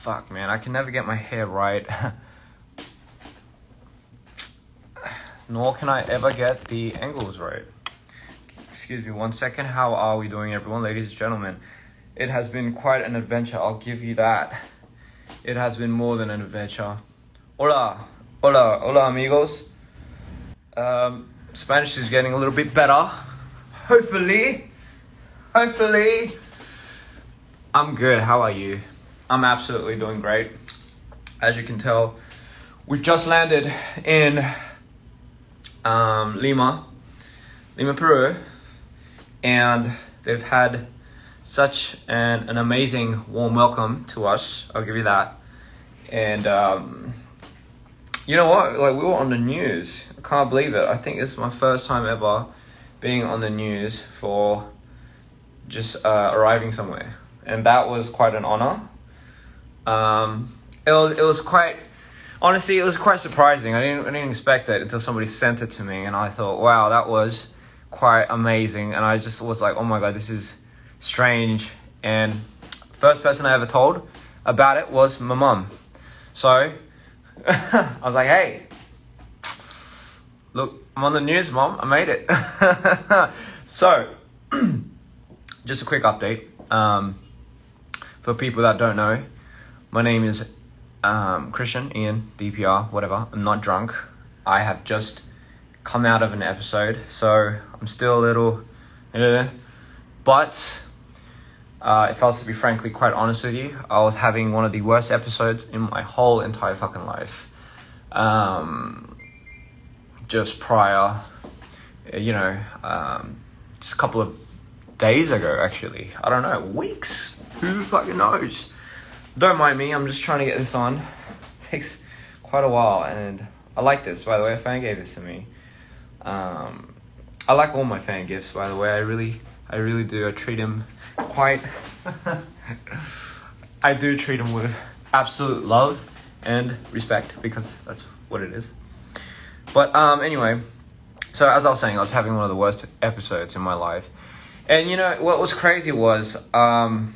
fuck, man, I can never get my hair right. Nor can I ever get the angles right. Excuse me 1 second. How are we doing, everyone? Ladies and gentlemen, it has been quite an adventure, I'll give you that. It has been more than an adventure. Hola, hola, hola, amigos. Spanish is getting a little bit better. Hopefully. I'm good. How are you? I'm absolutely doing great. As you can tell, we've just landed in Lima, Peru, and they've had such an amazing warm welcome to us. I'll give you that. And you know what? Like, we were on the news. I can't believe it. I think this is my first time ever being on the news for just arriving somewhere, and that was quite an honor. It was quite, honestly, it was quite surprising. I didn't expect it until somebody sent it to me, and I thought, wow, that was quite amazing. And I just was like, oh my god, this is strange. And first person I ever told about it was my mum. So I was like, hey, look, I'm on the news, Mom. I made it. So just a quick update. For people that don't know, my name is Christian, Ian, DPR, whatever. I'm not drunk. I have just come out of an episode, so I'm still a little... But if I was to be frankly quite honest with you, I was having one of the worst episodes in my whole entire fucking life. Just prior, just a couple of days ago, actually. I don't know, weeks? Who fucking knows? Don't mind me, I'm just trying to get this on. It takes quite a while, and I like this, by the way. A fan gave this to me. I like all my fan gifts, by the way. I really do. I treat them quite... I do treat them with absolute love and respect, because that's what it is. But anyway, so as I was saying, I was having one of the worst episodes in my life. And you know what was crazy was I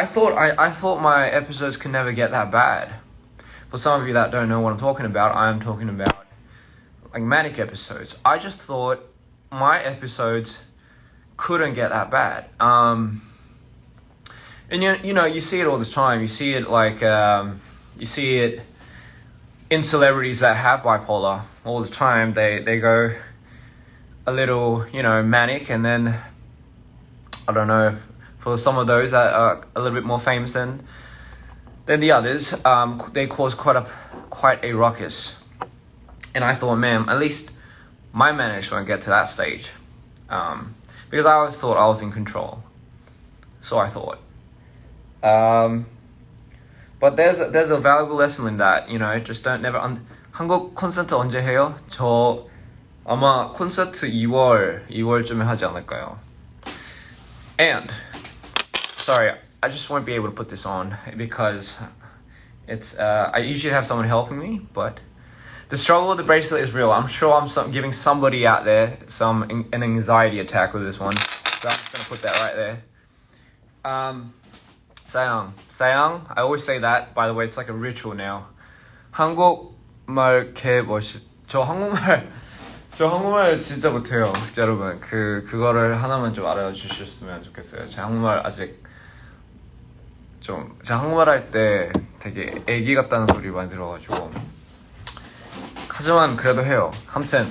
thought my episodes could never get that bad. For some of you that don't know what I'm talking about, I'm talking about like manic episodes. I just thought my episodes couldn't get that bad. And you know, you see it all the time. You see it like you see it in celebrities that have bipolar all the time. They go a little, manic, and then I don't know, for some of those that are a little bit more famous than the others, they cause quite a ruckus. And I thought, man, at least my manics won't get to that stage, because I always thought I was in control. So I thought. But there's a valuable lesson in that, just don't never. 한국 콘서트 언제 해요? 저 아마 콘서트 2월쯤에 하지 않을까요? And sorry, I just won't be able to put this on because it's I usually have someone helping me, but the struggle with the bracelet is real. I'm sure I'm giving somebody out there an anxiety attack with this one, so I'm just gonna put that right there. 사양. I always say that, by the way. It's like a ritual now. 한국말 개 멋있. 저 한국말 진짜 못해요, 여러분. 그거를 하나만 좀 알아주셨으면 좋겠어요. 제 한국말 아직 제가 한국말 할 때 되게 애기 같다는 소리 많이 들어가지고. 하지만 그래도 해요. 아무튼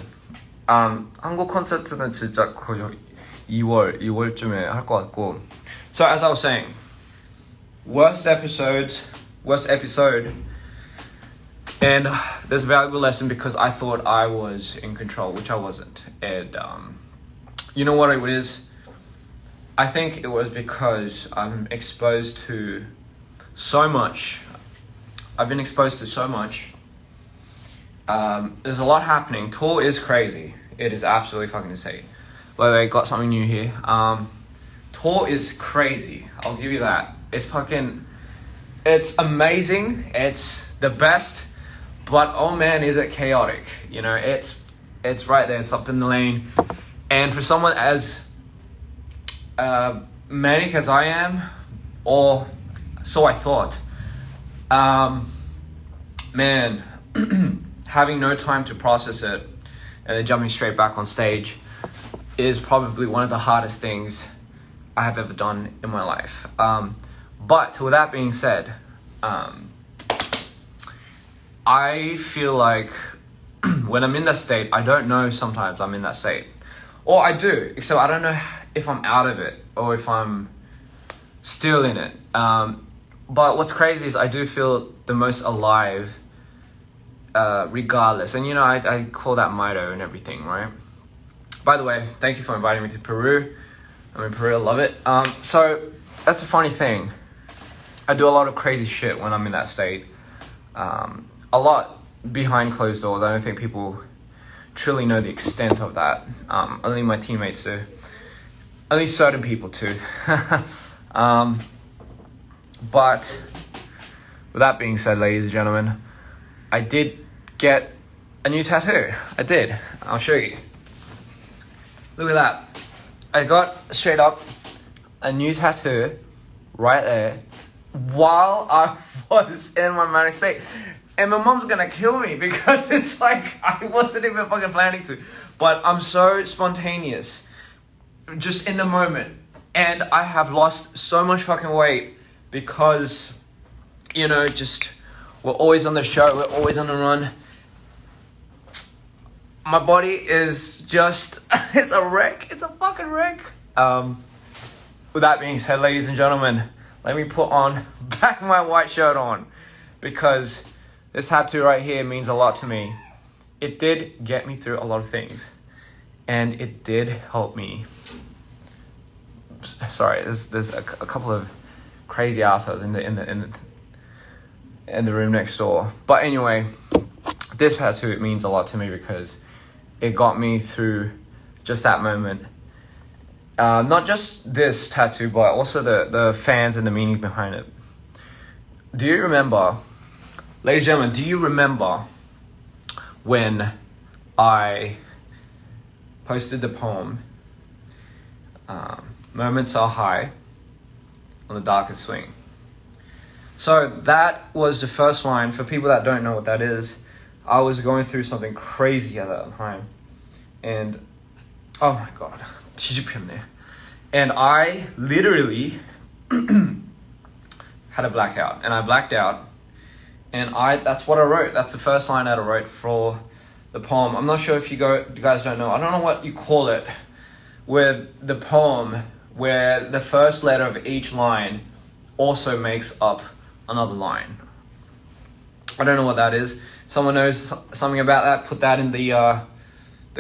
한국 콘서트는 진짜 거의 2월쯤에 할 것 같고. So as I was saying, worst episode, and there's a valuable lesson because I thought I was in control, which I wasn't. And you know what it is? I think it was because I'm exposed to so much. I've been exposed to so much. There's a lot happening. Tour is crazy. It is absolutely fucking insane. By the way, got something new here. Tour is crazy. I'll give you that. It's amazing. It's the best. But oh man, is it chaotic. It's right there. It's up in the lane. And for someone as manic as I am, or So I thought, man, having no time to process it and then jumping straight back on stage is probably one of the hardest things I have ever done in my life. But with that being said, I feel like when I'm in that state, I don't know sometimes I'm in that state. Or I do, except I don't know if I'm out of it or if I'm still in it. But what's crazy is I do feel the most alive regardless. And I call that Mito and everything, right? By the way, thank you for inviting me to Peru. I'm in Peru, I love it. So that's a funny thing. I do a lot of crazy shit when I'm in that state. A lot behind closed doors. I don't think people truly know the extent of that. Only my teammates do. Only certain people too. But with that being said, ladies and gentlemen, I did get a new tattoo. I did. I'll show you. Look at that. I got straight up a new tattoo right there while I was in my manic state. And my mom's gonna kill me because it's like I wasn't even fucking planning to. But I'm so spontaneous, just in the moment. And I have lost so much fucking weight because, just we're always on the show, we're always on the run. My body is just, it's a wreck. It's a fucking wreck. With that being said, ladies and gentlemen, let me put back my white shirt on because this tattoo right here means a lot to me. It did get me through a lot of things and it did help me. Sorry, there's a couple of crazy assholes in the room next door. But anyway, this tattoo, it means a lot to me because it got me through just that moment. Not just this tattoo, but also the fans and the meaning behind it. Do you remember, ladies and gentlemen, do you remember when I posted the poem, Moments Are High on the Darkest Swing? So that was the first line. For people that don't know what that is, I was going through something crazy at that time. And, oh my God, and I literally had a blackout. And I blacked out. And that's what I wrote. That's the first line that I wrote for the poem. I'm not sure if you guys don't know. I don't know what you call it. With the poem, where the first letter of each line also makes up another line. I don't know what that is. Someone knows something about that, put that in the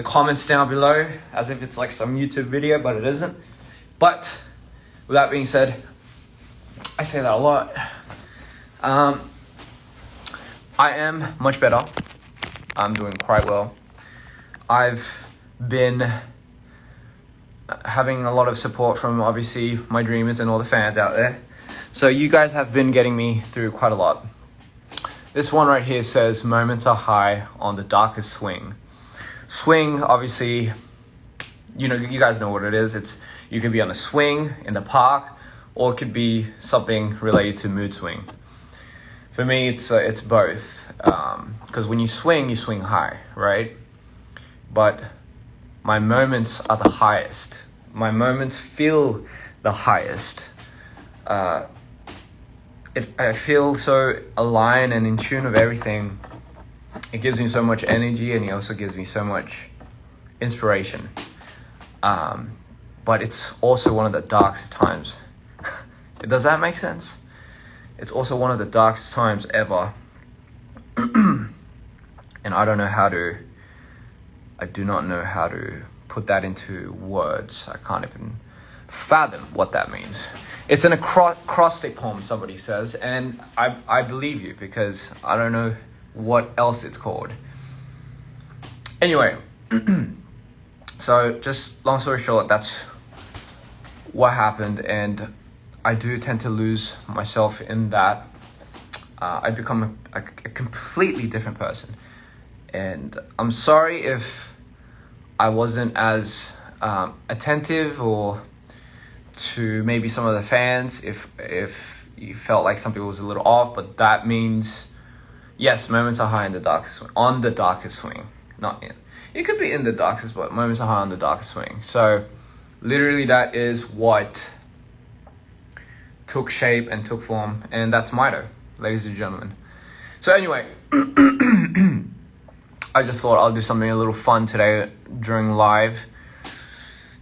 comments down below, as if it's like some YouTube video, but it isn't. But with that being said, I say that a lot. I am much better. I'm doing quite well. I've been having a lot of support from obviously my dreamers and all the fans out there. So you guys have been getting me through quite a lot. This one right here says, moments are high on the darkest swing. Swing, obviously, you guys know what it is. You could be on a swing in the park, or it could be something related to mood swing. For me, it's both. Because when you swing high, right? But my moments are the highest. My moments feel the highest. I feel so aligned and in tune with everything. It gives me so much energy, and it also gives me so much inspiration. But it's also one of the darkest times. Does that make sense? It's also one of the darkest times ever. And I do not know how to put that into words. I can't even fathom what that means. It's an acrostic poem, somebody says, and I believe you because I don't know what else it's called. Anyway, so just long story short, that's what happened, and I do tend to lose myself in that. I become a completely different person, and I'm sorry if I wasn't as attentive or to maybe some of the fans, if you felt like something was a little off, but that means yes, moments are high in the darkest swing, on the darkest swing, not in. It could be in the darkest, but moments are high on the darkest swing. So literally that is what took shape and took form, and that's Mito, ladies and gentlemen. So anyway, I just thought I'll do something a little fun today during live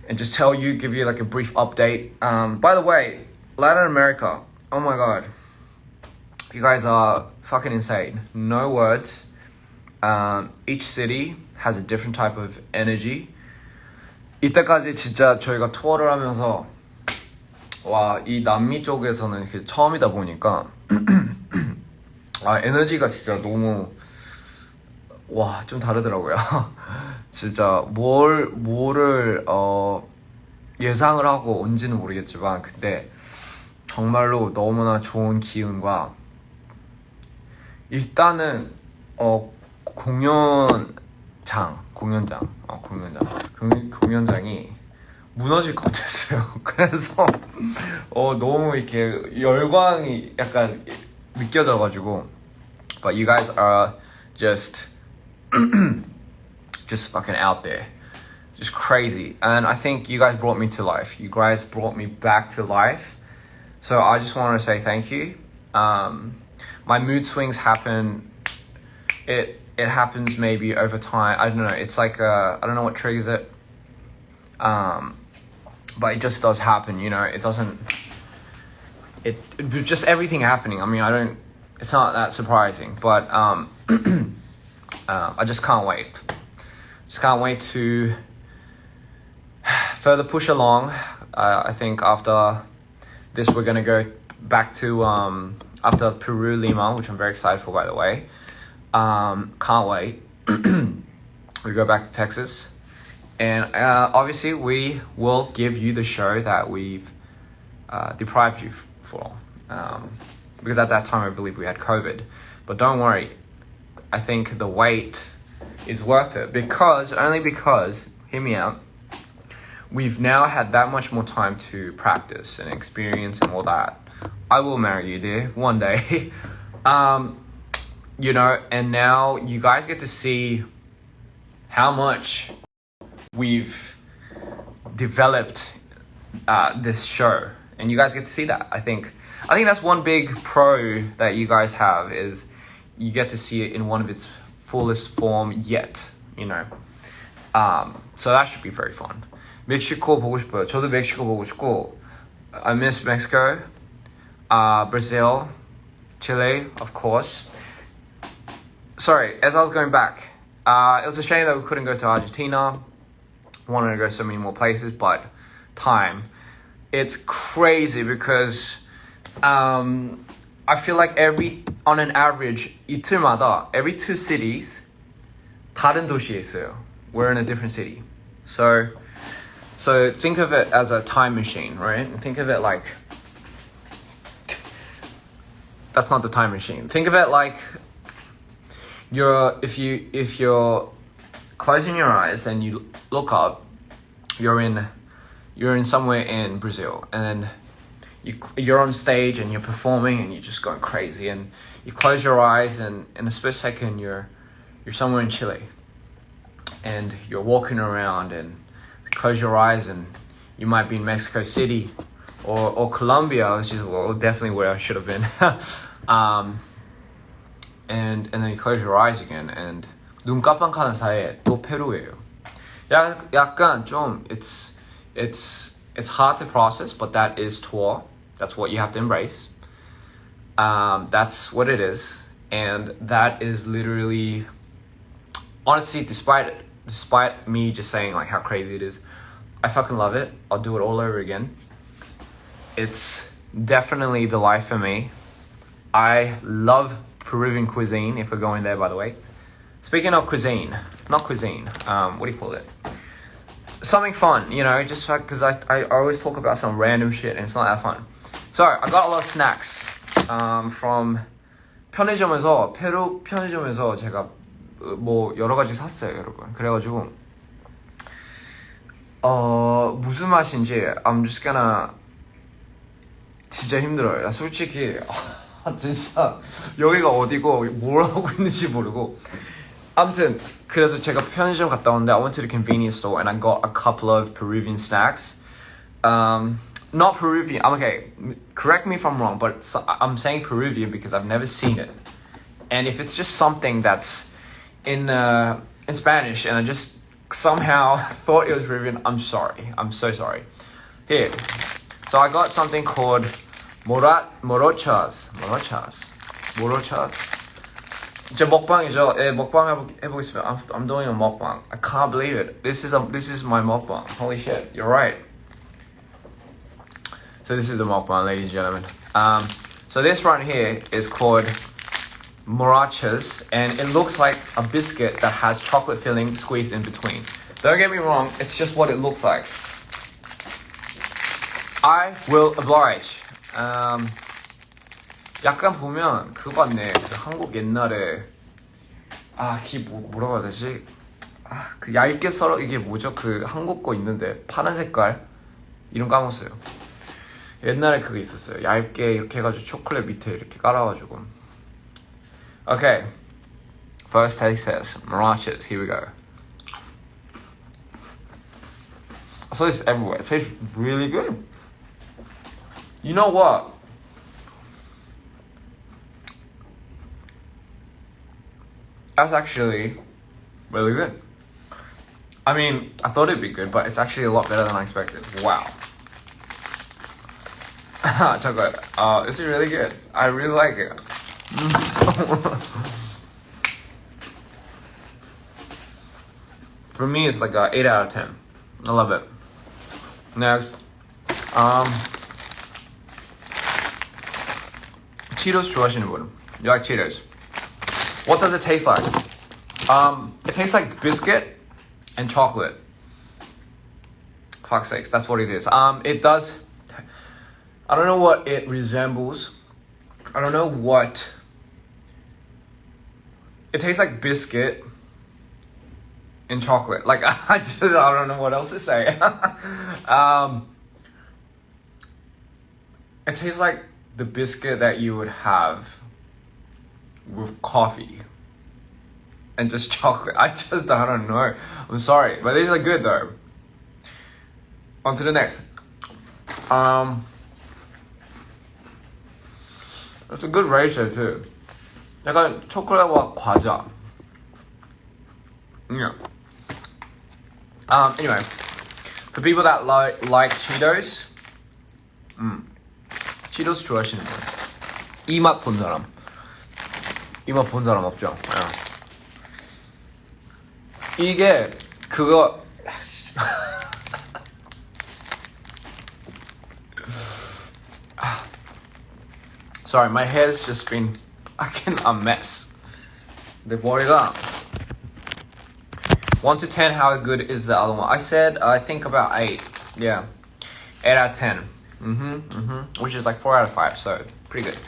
and just tell you, give you like a brief update. By the way, Latin America, oh my god, you guys are fucking insane. No words. Each city has a different type of energy. 이때까지 진짜 저희가 투어를 하면서 와, 이 남미 쪽에서는 처음이다 보니까 아, 에너지가 진짜 너무 와, 좀 다르더라고요. 진짜 뭐를 예상을 하고 온지는 모르겠지만 근데 정말로 너무나 좋은 기운과 일단은 공연장이 무너질 것 같았어요. 그래서 너무 이렇게 열광이 약간 느껴져가지고 but you guys are just fucking out there, just crazy, and I think you guys brought me to life. You guys brought me back to life, so I just want to say thank you. My mood swings happen. It happens maybe over time. I don't know. It's like I don't know what triggers it. But it just does happen. You know, it doesn't. It just everything happening. I mean, it's not that surprising, but I just can't wait. Just can't wait to further push along. I think after this, we're gonna go back to after Peru, Lima, which I'm very excited for, by the way. Can't wait. We go back to Texas, and obviously we will give you the show that we've deprived you for, because at that time I believe we had COVID. But don't worry, I think the wait is worth it because hear me out, we've now had that much more time to practice and experience and all that. I will marry you, dear, one day. You know, and now you guys get to see how much we've developed this show, and you guys get to see that. I think that's one big pro that you guys have is you get to see it in one of its fullest form yet, you know. So that should be very fun. 멕시코 보고 싶어요. 저도 멕시코 보고 싶고 I miss Mexico, Brazil, Chile, of course. Sorry, as I was going back, it was a shame that we couldn't go to Argentina. Wanted to go so many more places, but time. It's crazy because I feel like on an average, 이틀마다 every 2 cities, 다른 도시에 있어요. We're in a different city. So think of it as a time machine, right? And think of it like, that's not the time machine. Think of it like if you're closing your eyes and you look up, you're in somewhere in Brazil, and you're on stage and you're performing and you're just going crazy, and you close your eyes and in a split second you're somewhere in Chile, and you're walking around, and close your eyes and you might be in Mexico City or Colombia, which is definitely where I should have been. And then you close your eyes again, and 눈 깜빡하는 사이에 또 페루예요. 약간 좀 it's hard to process, but that is tour. That's what you have to embrace. That's what it is, and that is literally, honestly, despite me just saying like how crazy it is, I fucking love it. I'll do it all over again. It's definitely the life for me. I love Peruvian cuisine, if we're going there, by the way. Speaking of cuisine, not cuisine, what do you call it? Something fun, you know, just because I always talk about some random shit and it's not that fun. So, I got a lot of snacks from 편의점에서, 페루 편의점에서 제가 뭐 여러 가지 샀어요, 여러분. 그래가지고 무슨 맛인지 I'm just gonna 진짜 힘들어요. 나 솔직히 진짜 여기가 어디고 뭘 하고 있는지 모르고. 아무튼 그래서 제가 편의점 갔다 왔는데 I went to the convenience store and I got a couple of Peruvian snacks. Not Peruvian. I'm okay. Correct me if I'm wrong, but I'm saying Peruvian because I've never seen it. And if it's just something that's in Spanish and I just somehow thought it was Peruvian, I'm sorry. I'm so sorry. Here. So I got something called morochas. 이제 먹방이죠. 예, 먹방 해보겠습니다. I'm doing a 먹방. I can't believe it. This is my 먹방. Holy shit, you're right. So this is the 먹방, ladies and gentlemen. So this right here is called morachas, and it looks like a biscuit that has chocolate filling squeezed in between. Don't get me wrong, it's just what it looks like. I will oblige. 약간 보면 그거 같네. 그 한국 옛날에 뭐라고 해야 되지? 그 얇게 썰어 이게 뭐죠? 그 한국 거 있는데 파란 색깔 이름 까먹었어요. 옛날에 그거 있었어요. 얇게 이렇게 해가지고 초콜릿 밑에 이렇게 깔아가지고. Okay, first taste test. Morachas. Here we go. I saw this everywhere. It tastes really good. You know what? That's actually really good. I mean, I thought it'd be good, but it's actually a lot better than I expected. Wow. Chocolate. This is really good. I really like it. For me, it's like a 8 out of 10. I love it. Next. Cheetos 좋아하시는 분. You like Cheetos? What does it taste like? It tastes like biscuit and chocolate. Fuck's sakes, that's what it is. It does. I don't know what it resembles. I don't know what. It tastes like biscuit and chocolate. Like I don't know what else to say. It tastes like the biscuit that you would have with coffee and just chocolate. I don't know. I'm sorry, but these are good though. On to the next. It's a good ratio too. 약간 초콜릿과 과자. Yeah. Anyway, for people that like Cheetos, Cheetos 좋아하시는 분. 이 맛 본 사람. 이 맛 본 사람 없죠? 이게 그거 Sorry, my hair's just been a mess. 내 머리가 1 to 10, how good is the other one? I said I think about 8. Yeah, 8 out of 10. Which is like 4 out of 5, so pretty good.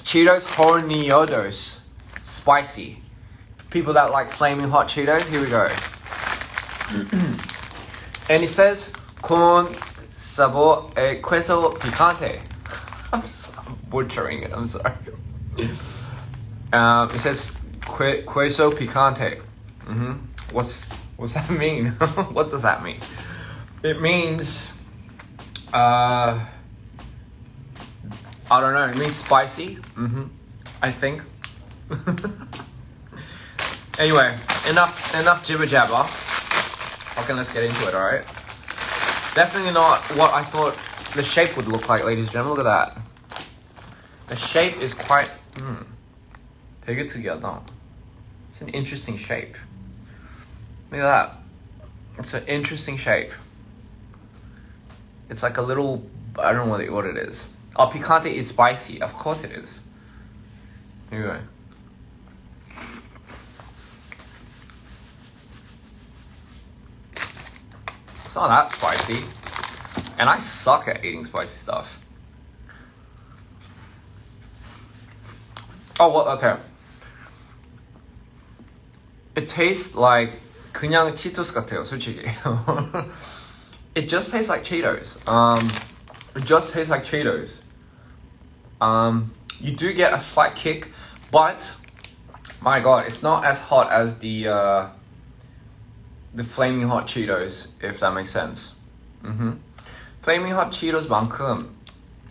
Cheetos Horneados, spicy. People that like flaming hot Cheetos, here we go. And it says con sabor queso picante. I'm butchering it, I'm sorry. It says queso picante. What's that mean? What does that mean? It means I don't know. It means spicy. I think. Anyway, enough jibber jabber. Okay, let's get into it. All right. Definitely not what I thought the shape would look like, ladies and gentlemen. Look at that. The shape is quite. 되게 특이하다. It's an interesting shape. Look at that. It's an interesting shape. It's like a little. I don't know what it is. Oh, picante is spicy. Of course it is. Here we go. It's not that spicy. And I suck at eating spicy stuff. Oh, well, okay. It tastes like 그냥 치토스 같아요, 솔직히. It just tastes like Cheetos. It just tastes like Cheetos. You do get a slight kick, but my god, it's not as hot as the flaming hot Cheetos, if that makes sense. flaming hot Cheetos만큼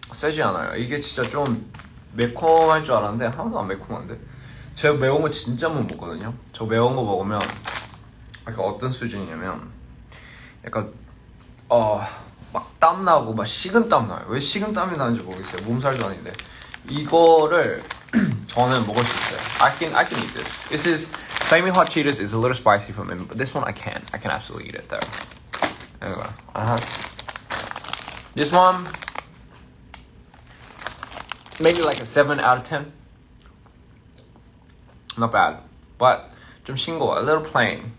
세지 않아요. 이게 진짜 좀 매콤할 줄 알았는데 하나도 안 매콤한데. 제가 매운 거 진짜 못 먹거든요. 저 매운 거 먹으면 약간 어떤 수준이냐면 약간 막 땀 나고 막 식은 땀 나요. 왜 식은 땀이 나는지 모르겠어요. 몸살도 아닌데 이거를 저는 먹을 수 있어요. I can eat this. This is flaming hot Cheetos is a little spicy for me, but this one I can absolutely eat it though. Anyway, this one maybe like a 7 out of 10. Not bad, but 좀 싱거워. A little plain.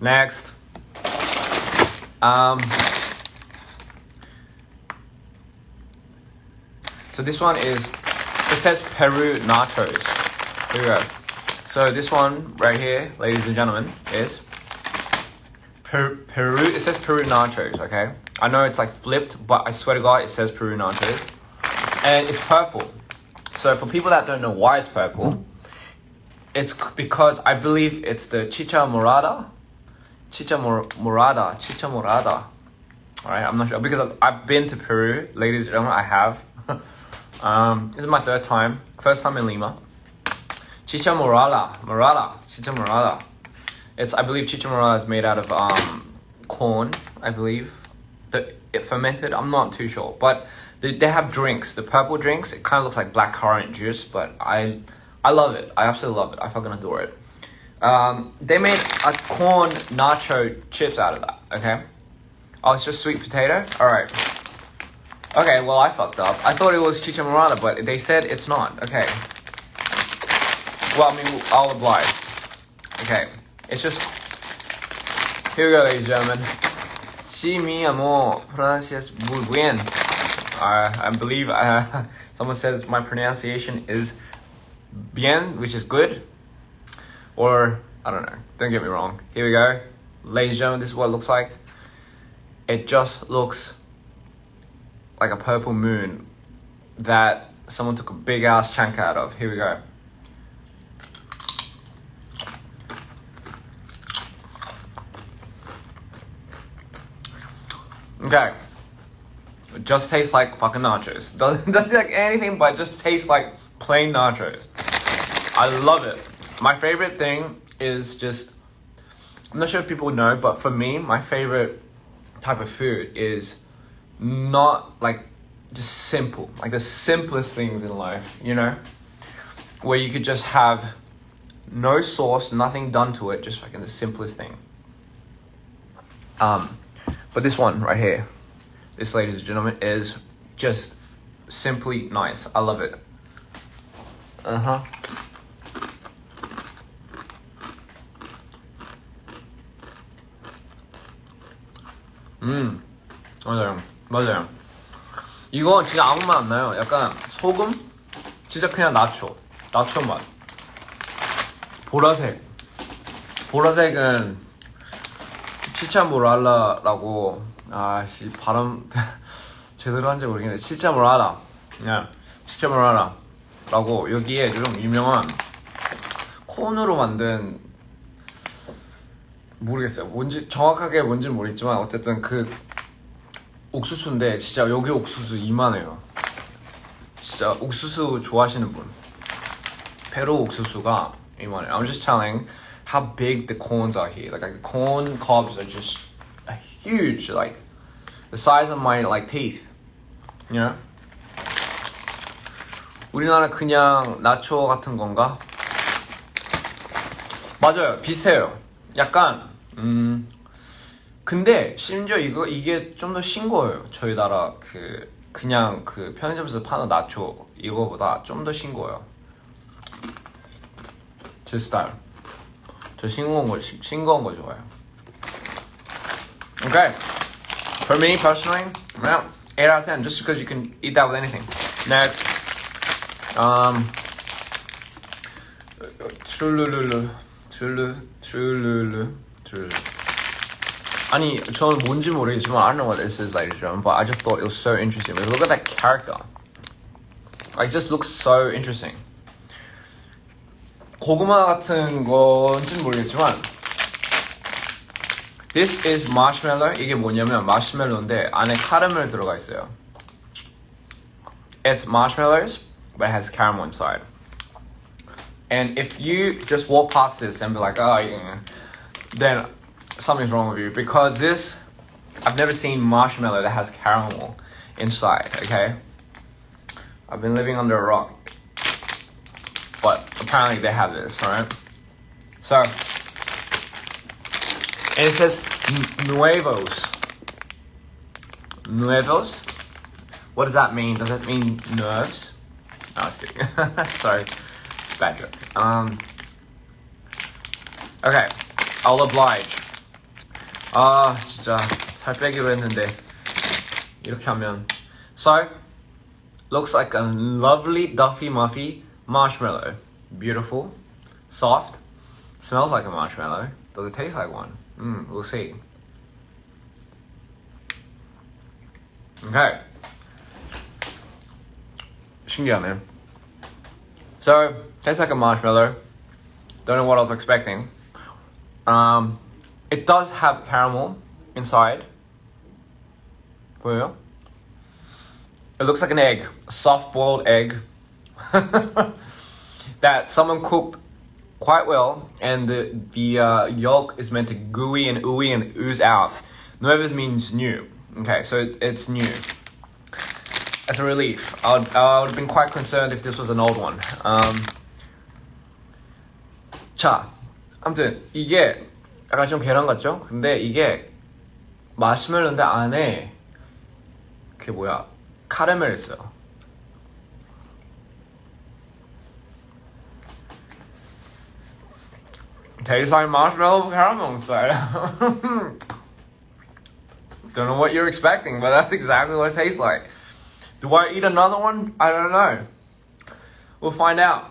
Next, so this one is, it says Peru nachos. Here we go. So this one right here, ladies and gentlemen, is Peru. It says Peru nachos. Okay, I know it's like flipped, but I swear to God, it says Peru nachos, and it's purple. So for people that don't know why it's purple, it's because I believe it's the chicha morada. Alright, I'm not sure because I've been to Peru, ladies and gentlemen. I have. This is my third time. First time in Lima. Chicha morada. It's, I believe chicha morada is made out of corn, I believe. It fermented, I'm not too sure. But they have drinks, the purple drinks. It kind of looks like blackcurrant juice, but I love it. I absolutely love it. I fucking adore it. They made a corn nacho chips out of that, okay? Oh, it's just sweet potato? Alright. Okay, well, I fucked up. I thought it was chicha morada, but they said it's not. Okay. Well, I mean, I'll oblige. Okay. It's just... Here we go, ladies and gentlemen. Si mi amor pronuncias muy bien. I believe someone says my pronunciation is bien, which is good. Or, I don't know. Don't get me wrong. Here we go. Ladies and gentlemen, this is what it looks like. It just looks like a purple moon that someone took a big ass chunk out of. Here we go. Okay. It just tastes like fucking nachos. Doesn't taste like anything, but it just tastes like plain nachos. I love it. My favorite thing is just, I'm not sure if people know, but for me, my favorite type of food is not like just simple, like the simplest things in life, you know, where you could just have no sauce, nothing done to it, just like in the simplest thing. But this one right here, this, ladies and gentlemen, is just simply nice. I love it. 맞아요. 이거 진짜 아무 맛 안 나요. 약간 소금? 진짜 그냥 나초 맛. 보라색은 치차 모랄라라고, 아씨 발음 제대로 한지 모르겠네. 치차 모랄라라고 여기에 좀 유명한 콘으로 만든, 모르겠어요. 정확하게 뭔지는 모르겠지만 어쨌든 그 옥수수인데 진짜 여기 옥수수 이만해요. 진짜 옥수수 좋아하시는 분, 페루 옥수수가 이만해요. I'm just telling how big the corns are here. Like the corn cobs are just huge, like the size of my like teeth. You know? 우리나라 그냥 나초 같은 건가? 맞아요, 비슷해요. 약간 근데 심지어 이게 좀 더 싱거워요. 저희 나라 그냥 그 편의점에서 파는 나초 이거보다 좀 더 싱거워요. 제 스타일. 저 싱거운 거 좋아해요. Okay. For me personally, well, 8 out of 10, just because you can eat that with anything. Next, Trululu. 아니 저는 뭔지 모르겠지만 I don't know what this is, ladies and gentlemen, but I just thought it was so interesting. Like, look at that character. Like, it just looks so interesting. 고구마 같은 건지는 모르겠지만 This is marshmallow. 이게 뭐냐면 마시멜로인데 안에 카라멜 들어가 있어요. It's marshmallows, but it has caramel inside. And if you just walk past this and be like, oh, yeah, then something's wrong with you. Because this, I've never seen marshmallow that has caramel inside, okay? I've been living under a rock. But apparently they have this, alright? So, and it says nuevos. Nuevos? What does that mean? Does it mean nerves? No, I was kidding. Sorry. Bad joke. Okay. I'll oblige. 진짜 살 빼기로 했는데 이렇게 하면. So, looks like a lovely Duffy Muffy marshmallow. Beautiful. Soft. Smells like a marshmallow. Does it taste like one? We'll see. Okay. 신기하네. So, tastes like a marshmallow. Don't know what I was expecting. It does have caramel inside. 보여요? It looks like an egg. A soft-boiled egg. That someone cooked quite well, and the yolk is meant to gooey and ooey and ooze out. Nuevos means new. Okay, so it's new. As a relief. I would have been quite concerned if this was an old one. 자, 아무튼 이게 약간 좀 계란 같죠? 근데 이게 마시멜로인데 안에 그게 뭐야? 카라멜 있어요. Tastes like marshmallow with caramel inside. Don't know what you're expecting, but that's exactly what it tastes like. Do I eat another one? I don't know. We'll find out.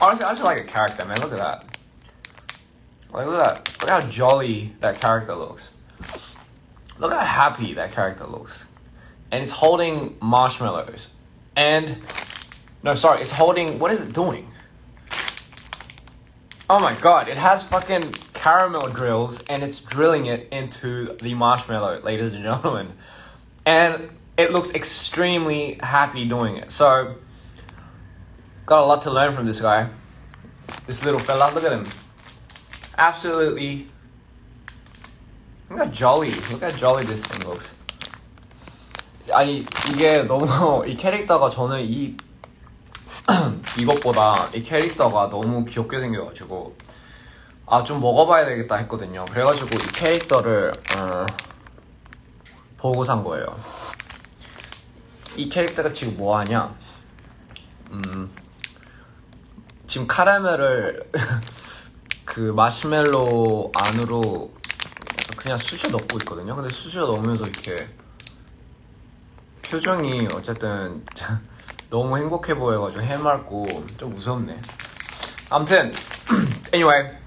Honestly, I just like a character, man. Look at that. Like, look at that. Look how jolly that character looks. Look how happy that character looks. And it's holding marshmallows. And, no, sorry, it's holding, what is it doing? Oh my god, it has fucking caramel drills and it's drilling it into the marshmallow, ladies and gentlemen. And it looks extremely happy doing it. So, got a lot to learn from this guy. This little fella, look at him. Absolutely. Look how jolly this thing looks. 아니, 이게 너무, 이 캐릭터가 저는 이것보다 이 캐릭터가 너무 귀엽게 생겨가지고 좀 먹어봐야 되겠다 했거든요. 그래가지고 이 캐릭터를 보고 산 거예요. 이 캐릭터가 지금 뭐하냐? 지금 카라멜을 그 마시멜로 안으로 그냥 쑤셔 넣고 있거든요. 근데 쑤셔 넣으면서 이렇게 표정이 어쨌든 너무 행복해 보여가지고 해맑고 좀 무섭네. 아무튼 anyway,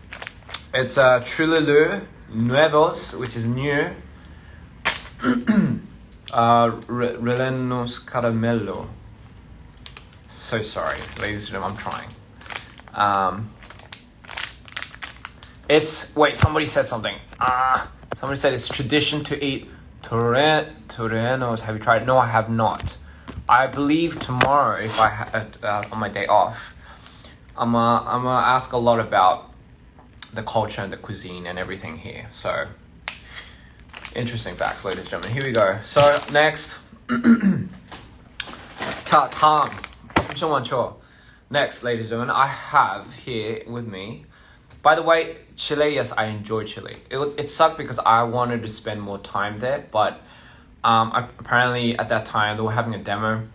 it's Trululu Nuevos, which is new. Rellenos Caramello. So sorry, ladies and gentlemen, I'm trying. It's wait. Somebody said something. Somebody said it's tradition to eat Torrenos. Have you tried it? No, I have not. I believe tomorrow, if I on my day off, I'm gonna ask a lot about the culture and the cuisine and everything here. So interesting facts, ladies and gentlemen. Here we go. So next, 자 다음 엄청 많죠. Next, ladies and gentlemen, I have here with me. By the way, Chile, yes, I enjoyed Chile. It sucked because I wanted to spend more time there, but apparently at that time they were having a demo,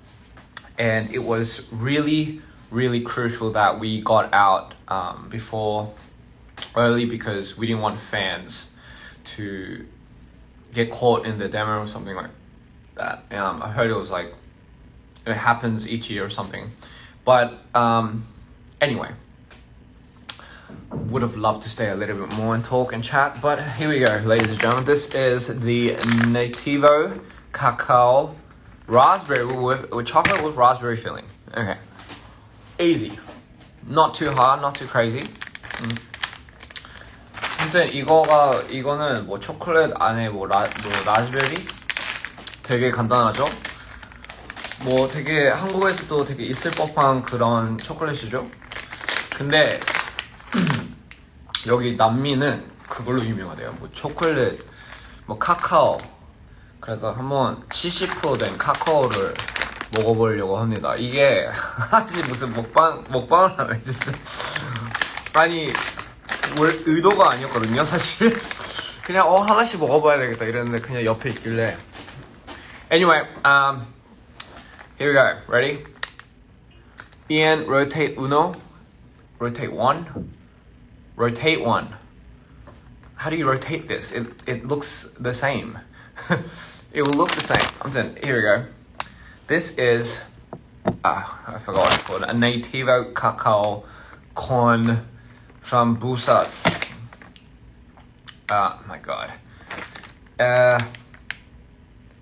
and it was really, really crucial that we got out before early because we didn't want fans to get caught in the demo or something like that. I heard it was like it happens each year or something, but anyway. would have loved to stay a little bit more and talk and chat, but here we go, ladies and gentlemen. This is the Nativo Cacao Raspberry with chocolate with raspberry filling. Okay, easy, not too hard, not too crazy. 근데 이거는 뭐 초콜릿 안에 뭐 라즈베리 되게 간단하죠? 뭐 되게 한국에서도 되게 있을 법한 그런 초콜릿이죠. 근데 여기 남미는 그걸로 유명하대요. 뭐 초콜릿, 뭐 카카오. 그래서 한번 70%된 카카오를 먹어보려고 합니다. 이게 사실 무슨 먹방을 하네 진짜. 아니 의도가 아니었거든요 사실. 그냥 하나씩 먹어봐야 되겠다 이랬는데 그냥 옆에 있길래. Anyway, here we go. Ready? Ian, rotate uno. Rotate one. Rotate one. How do you rotate this? It looks the same. It will look the same. Here we go. This is I forgot what it's called. A Nativo Cacao Con from Busas. Oh my god.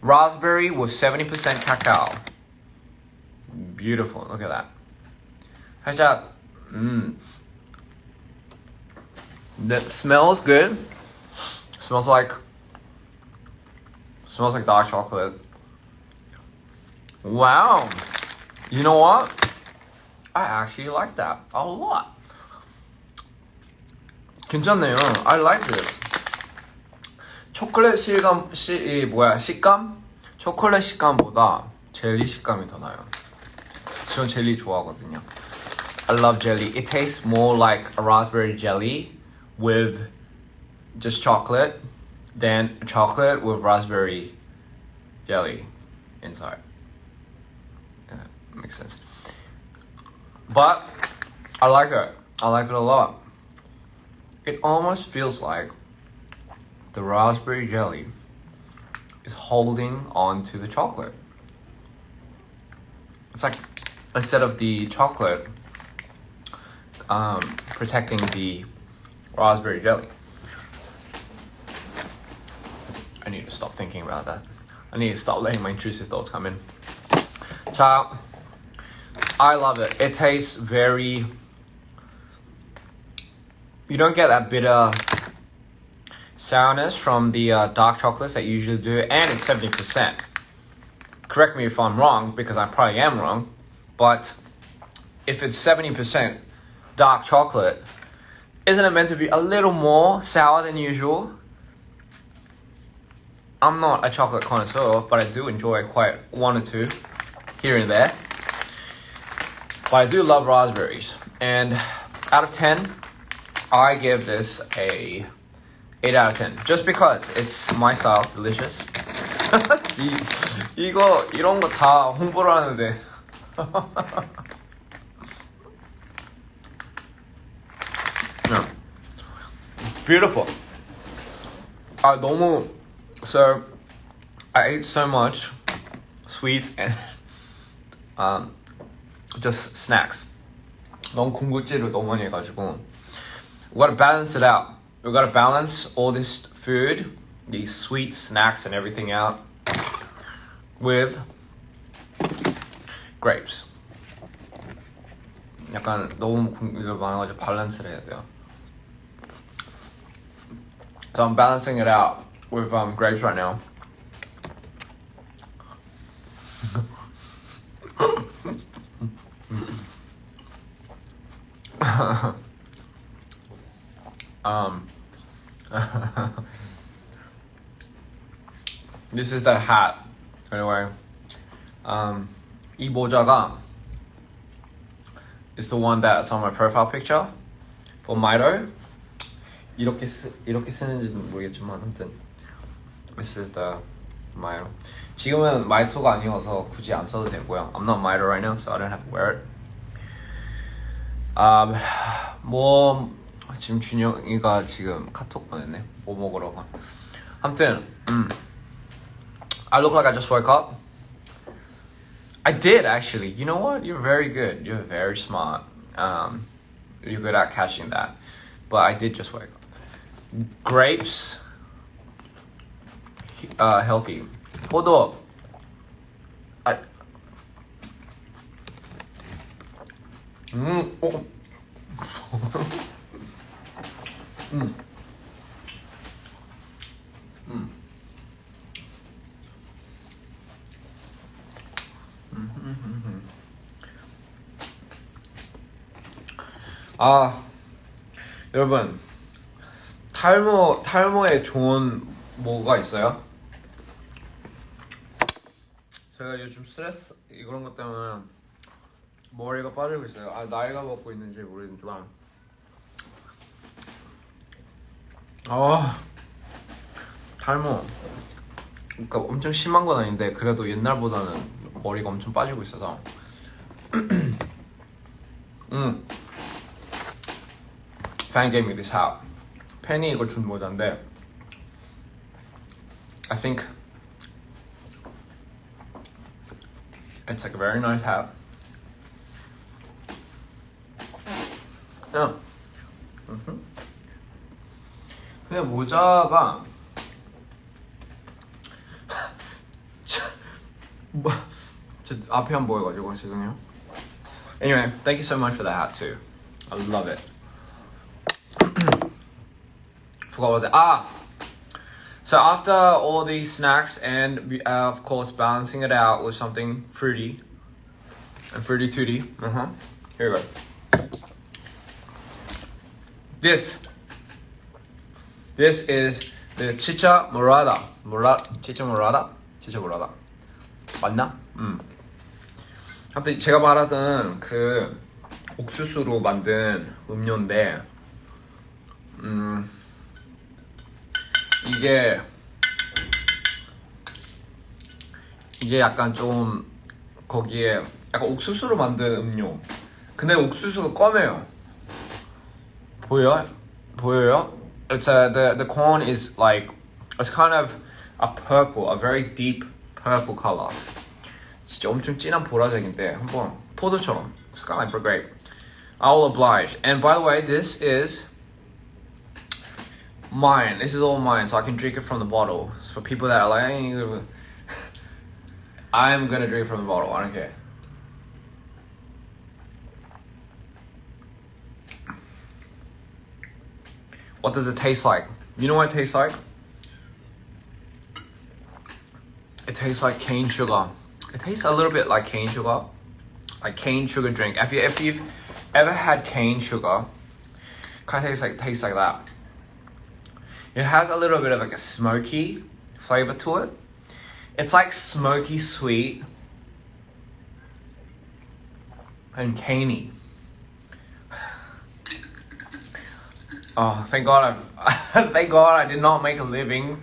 Raspberry with 70% cacao. Beautiful. Look at that. 살짝 That smells good. Smells like dark chocolate. Wow. You know what? I actually like that a lot. 괜찮네요. I like this. 초콜릿 식감? 초콜릿 식감보다 젤리 식감이 더 나요. 전 젤리 좋아하거든요. I love jelly. It tastes more like a raspberry jelly with just chocolate than chocolate with raspberry jelly inside. Makes sense. But I like it. I like it a lot. It almost feels like the raspberry jelly is holding on to the chocolate. It's like instead of the chocolate protecting the raspberry jelly. I need to stop thinking about that. I need to stop letting my intrusive thoughts come in. 자, I love it. It tastes very... You don't get that bitter sourness from the dark chocolates that you usually do, and it's 70%. Correct me if I'm wrong, because I probably am wrong, but if it's 70% dark chocolate, isn't it meant to be a little more sour than usual? I'm not a chocolate connoisseur, but I do enjoy quite one or two here and there. But I do love raspberries, and out of 10, I give this a 8 out of 10. Just because it's my style, delicious. 이런 거 다 홍보를 하는데. Yeah. Beautiful. So I ate so much sweets and just snacks. 너무 군것질을 너무 많이 해가지고 we gotta balance it out. We gotta balance all this food, these sweet snacks and everything out with grapes. 약간 너무 이거 많아가지고 밸런스를 해야 돼요. So I'm balancing it out with grapes right now. This is the hat. Anyway, 이 모자가 is the one that's on my profile picture for Mito. 이렇게 쓰는지는 모르겠지만 아무튼 this is the Mito. 지금은 마이토가 아니어서 굳이 안 써도 되고요. I'm not Mito right now, so I don't have to wear it. 뭐 지금 준영이가 지금 카톡 보냈네. 뭐 먹으러 가. 아무튼 I look like I just woke up. I did actually. You know what? You're very good. You're very smart. You're good at catching that. but I did just wake up. Grapes, healthy. 포도, I, 어. 음. 아, 여러분, 탈모에 좋은 뭐가 있어요? 제가 요즘 스트레스 이런 것 때문에 머리가 빠지고 있어요. 아, 나이가 먹고 있는지 모르겠지만 탈모 그러니까 엄청 심한 건 아닌데 그래도 옛날보다는 머리가 엄청 빠지고 있어서 Fan gave me this hat. 팬이 이걸 준 모자인데 I think it's like a very nice hat. 그냥 모자가 저 앞에 안 보여가지고 죄송해요. Anyway, thank you so much for that hat too. I love it. Forgot what that. So after all these snacks and of course balancing it out with something fruity and fruity tooty. Here we go. This is the chicha morada. Chicha morada? 맞나? 아무튼 제가 말하던 그 옥수수로 만든 음료인데 이게 약간 좀 거기에 약간 옥수수로 만든 음료. 근데 옥수수가 검해요. 보여요? It's the corn is like it's kind of a purple, a very deep purple color. 진짜 엄청 진한 보라색인데 한번 포도처럼. It's kind of like grape. I'll oblige. And by the way, this is mine. This is all mine, so I can drink it from the bottle. So for people that are like, I'm gonna drink from the bottle. I don't care. What does it taste like? You know what it tastes like? It tastes like cane sugar. It tastes a little bit like cane sugar. Like cane sugar drink. If you've ever had cane sugar, kind of tastes like that. It has a little bit of like a smoky flavor to it. It's like smoky sweet and caney. Oh, thank God I did not make a living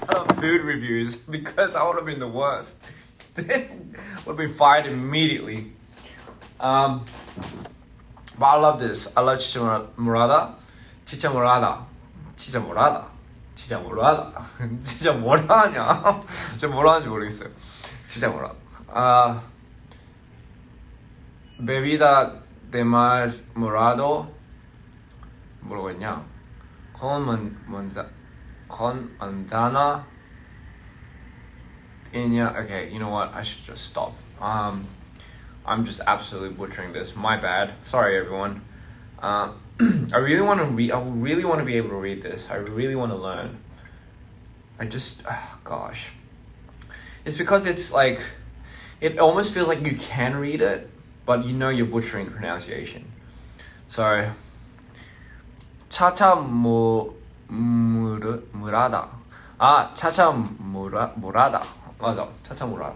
of food reviews because I would have been the worst. Would have been fired immediately. But I love this. I love chicha morada. 진짜 뭐라냐? 진짜 뭐라 하는지 모르겠어요. 진짜 뭐라. bebida de más morado 뭐라고 했냐? con manzana piña. Okay, you know what? I should just stop. I'm just absolutely butchering this. My bad. Sorry, everyone. I really want to read. I really want to be able to read this. I really want to learn. Gosh. It's because it's like, it almost feels like you can read it, but you know you're butchering the pronunciation. So, morada. morada. 맞아. morada.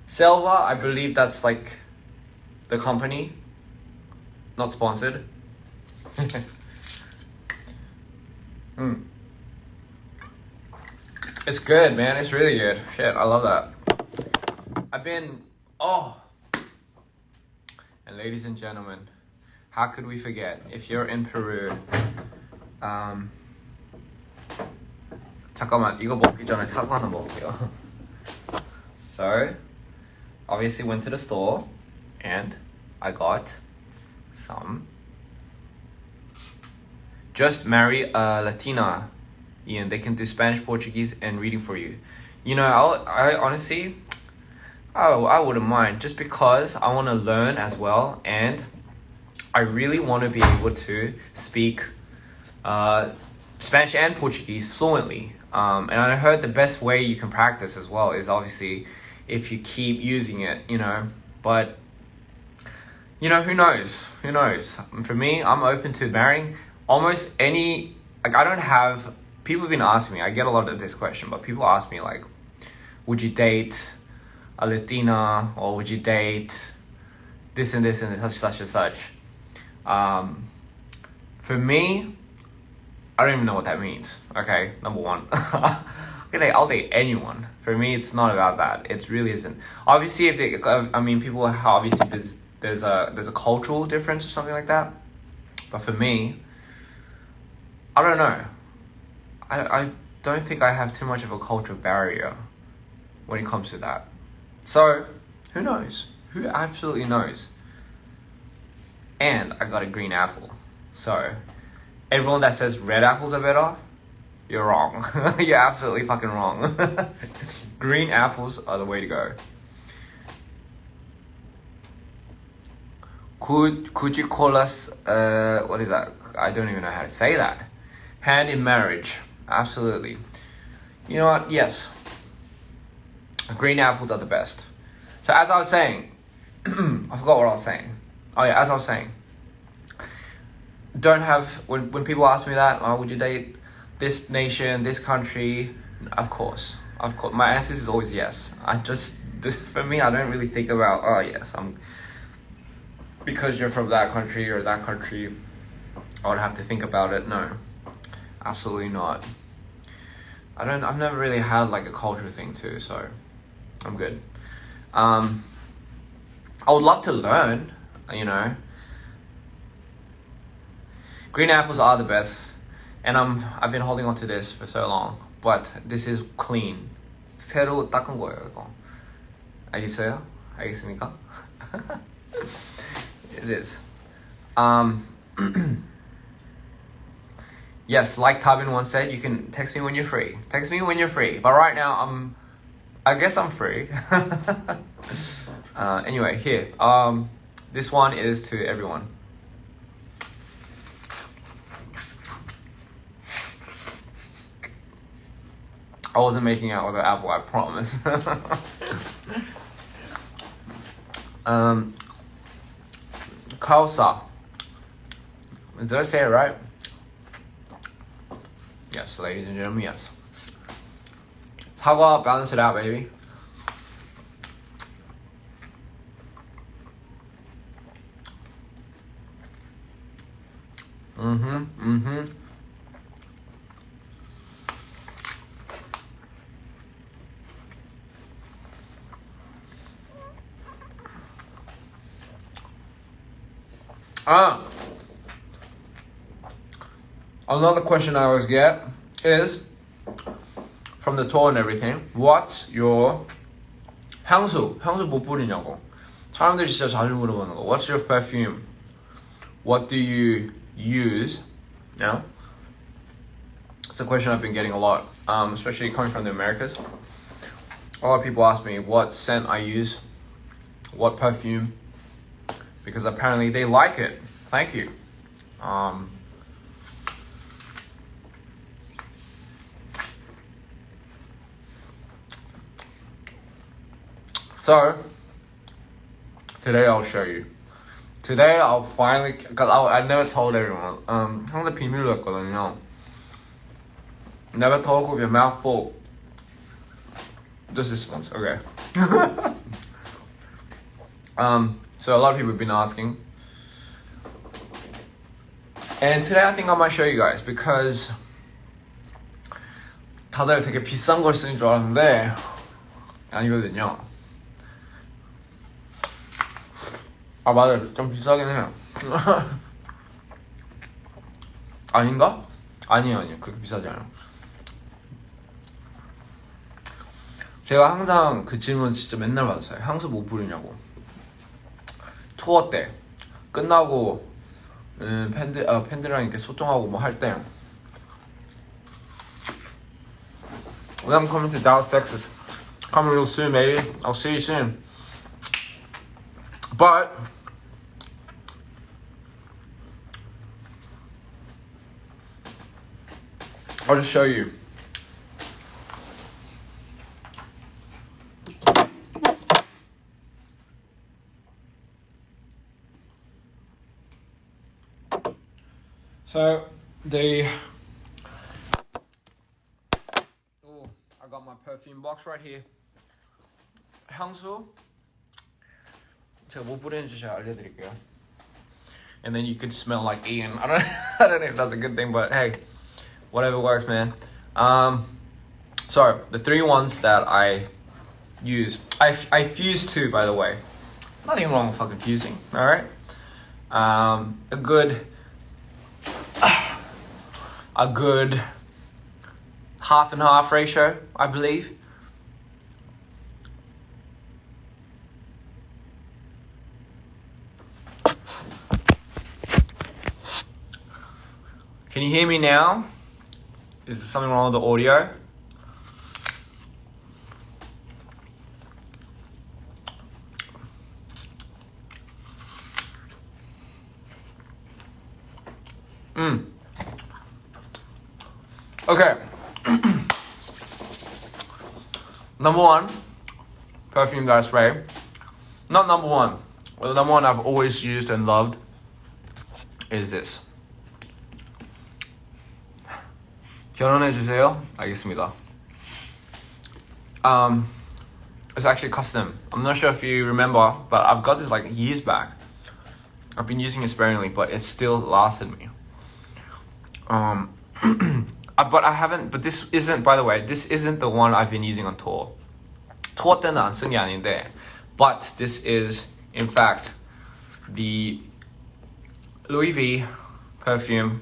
Selva, I believe that's like the company. Not sponsored. It's good, man. It's really good. Shit, I love that. And ladies and gentlemen, how could we forget? If you're in Peru, 잠깐만, 이거 먹기 전에 사과 하나 먹을게요. So, obviously went to the store and I got some. Just marry a Latina, Ian. They can do Spanish, Portuguese, and reading for you. You know, I honestly, I wouldn't mind, just because I want to learn as well, and I really want to be able to speak Spanish and Portuguese fluently. And I heard the best way you can practice as well is obviously if you keep using it, you know. But, you know, who knows? Who knows? For me, I'm open to marrying almost any, like, I don't have, people have been asking me, I get a lot of this question, but people ask me, like, would you date a Latina, or would you date this and this and such and such? For me, I don't even know what that means. Okay, number one. I'll date anyone. For me, it's not about that. It really isn't. Obviously, if it, I mean, people obviously there's a cultural difference or something like that. But for me, I don't know. I don't think I have too much of a cultural barrier when it comes to that. So, who knows? Who absolutely knows? And I got a green apple. So, everyone that says red apples are better, you're wrong. You're absolutely fucking wrong. Green apples are the way to go. Could you call us, what is that? I don't even know how to say that. Hand in marriage. Absolutely. You know what? Yes. Green apples are the best. So as I was saying, I forgot what I was saying. Oh yeah, as I was saying. Don't have, when people ask me that, oh, would you date this nation, this country? Of course. My answer is always yes. For me, I don't really think about, oh yes, because you're from that country or that country, I would have to think about it. No, absolutely not. I've never really had like a culture thing too, so I'm good. I would love to learn, you know. Green apples are the best, and I've been holding on to this for so long, but this is clean. 새로 닦은 거예요, 이거. 알겠어요? 알겠습니까? It is. Yes, like Tabin once said, you can text me when you're free. Text me when you're free. But right now, I guess I'm free. Anyway, here. This one is to everyone. I wasn't making out with an apple, I promise. Kausa. Did I say it right? Yes, ladies and gentlemen, yes. 사과, balance it out, baby. Another question I always get is, from the tour and everything, what's your 향수 못 뿌리냐고. 사람들이 진짜 자주 물어보는 거. What's your perfume? What do you use? You know? It's a question I've been getting a lot, especially coming from the Americas. A lot of people ask me what scent I use, what perfume, because apparently they like it. Thank you. So, today I'll show you. Today I'll finally, because I never told everyone. 항상 비밀로 했거든요. Never talk with your mouth full. Just this once, okay. So a lot of people have been asking. And today I think I might show you guys, because 다들 되게 비싼 걸 쓰는 줄 알았는데 아니거든요. 아 맞아요, 좀 비싸긴 해요. 아닌가? 아니에요. 그렇게 비싸지 않아요. 제가 항상 그 질문 진짜 맨날 받았어요. 향수 못 뿌리냐고. 투어 때 끝나고 팬들이랑 이렇게 소통하고 뭐 할 때 When I'm coming to Dallas, Texas, come real soon, baby. I'll see you soon. But I'll just show you. So I got my perfume box right here. 향수 제가 뭐 뿌리는지 제가 알려드릴게요. And then you could smell like Ian. I don't know if that's a good thing, but hey, whatever works, man. So the 3 ones that I use, I fuse 2, by the way. Nothing wrong with fucking fusing, all right? A good half and half ratio, I believe. Can you hear me now? Is there something wrong with the audio? Okay. Number 1 perfume that I spray. Not number 1. Well, the number 1 I've always used and loved is this. 결혼해주세요. 알겠습니다. It's actually custom. I'm not sure if you remember, but I've got this like years back. I've been using it sparingly, but it still lasted me. But I haven't. But this isn't. By the way, this isn't the one I've been using on tour. Tour 때는 안 쓴 게 아닌데, but this is in fact the Louis V perfume.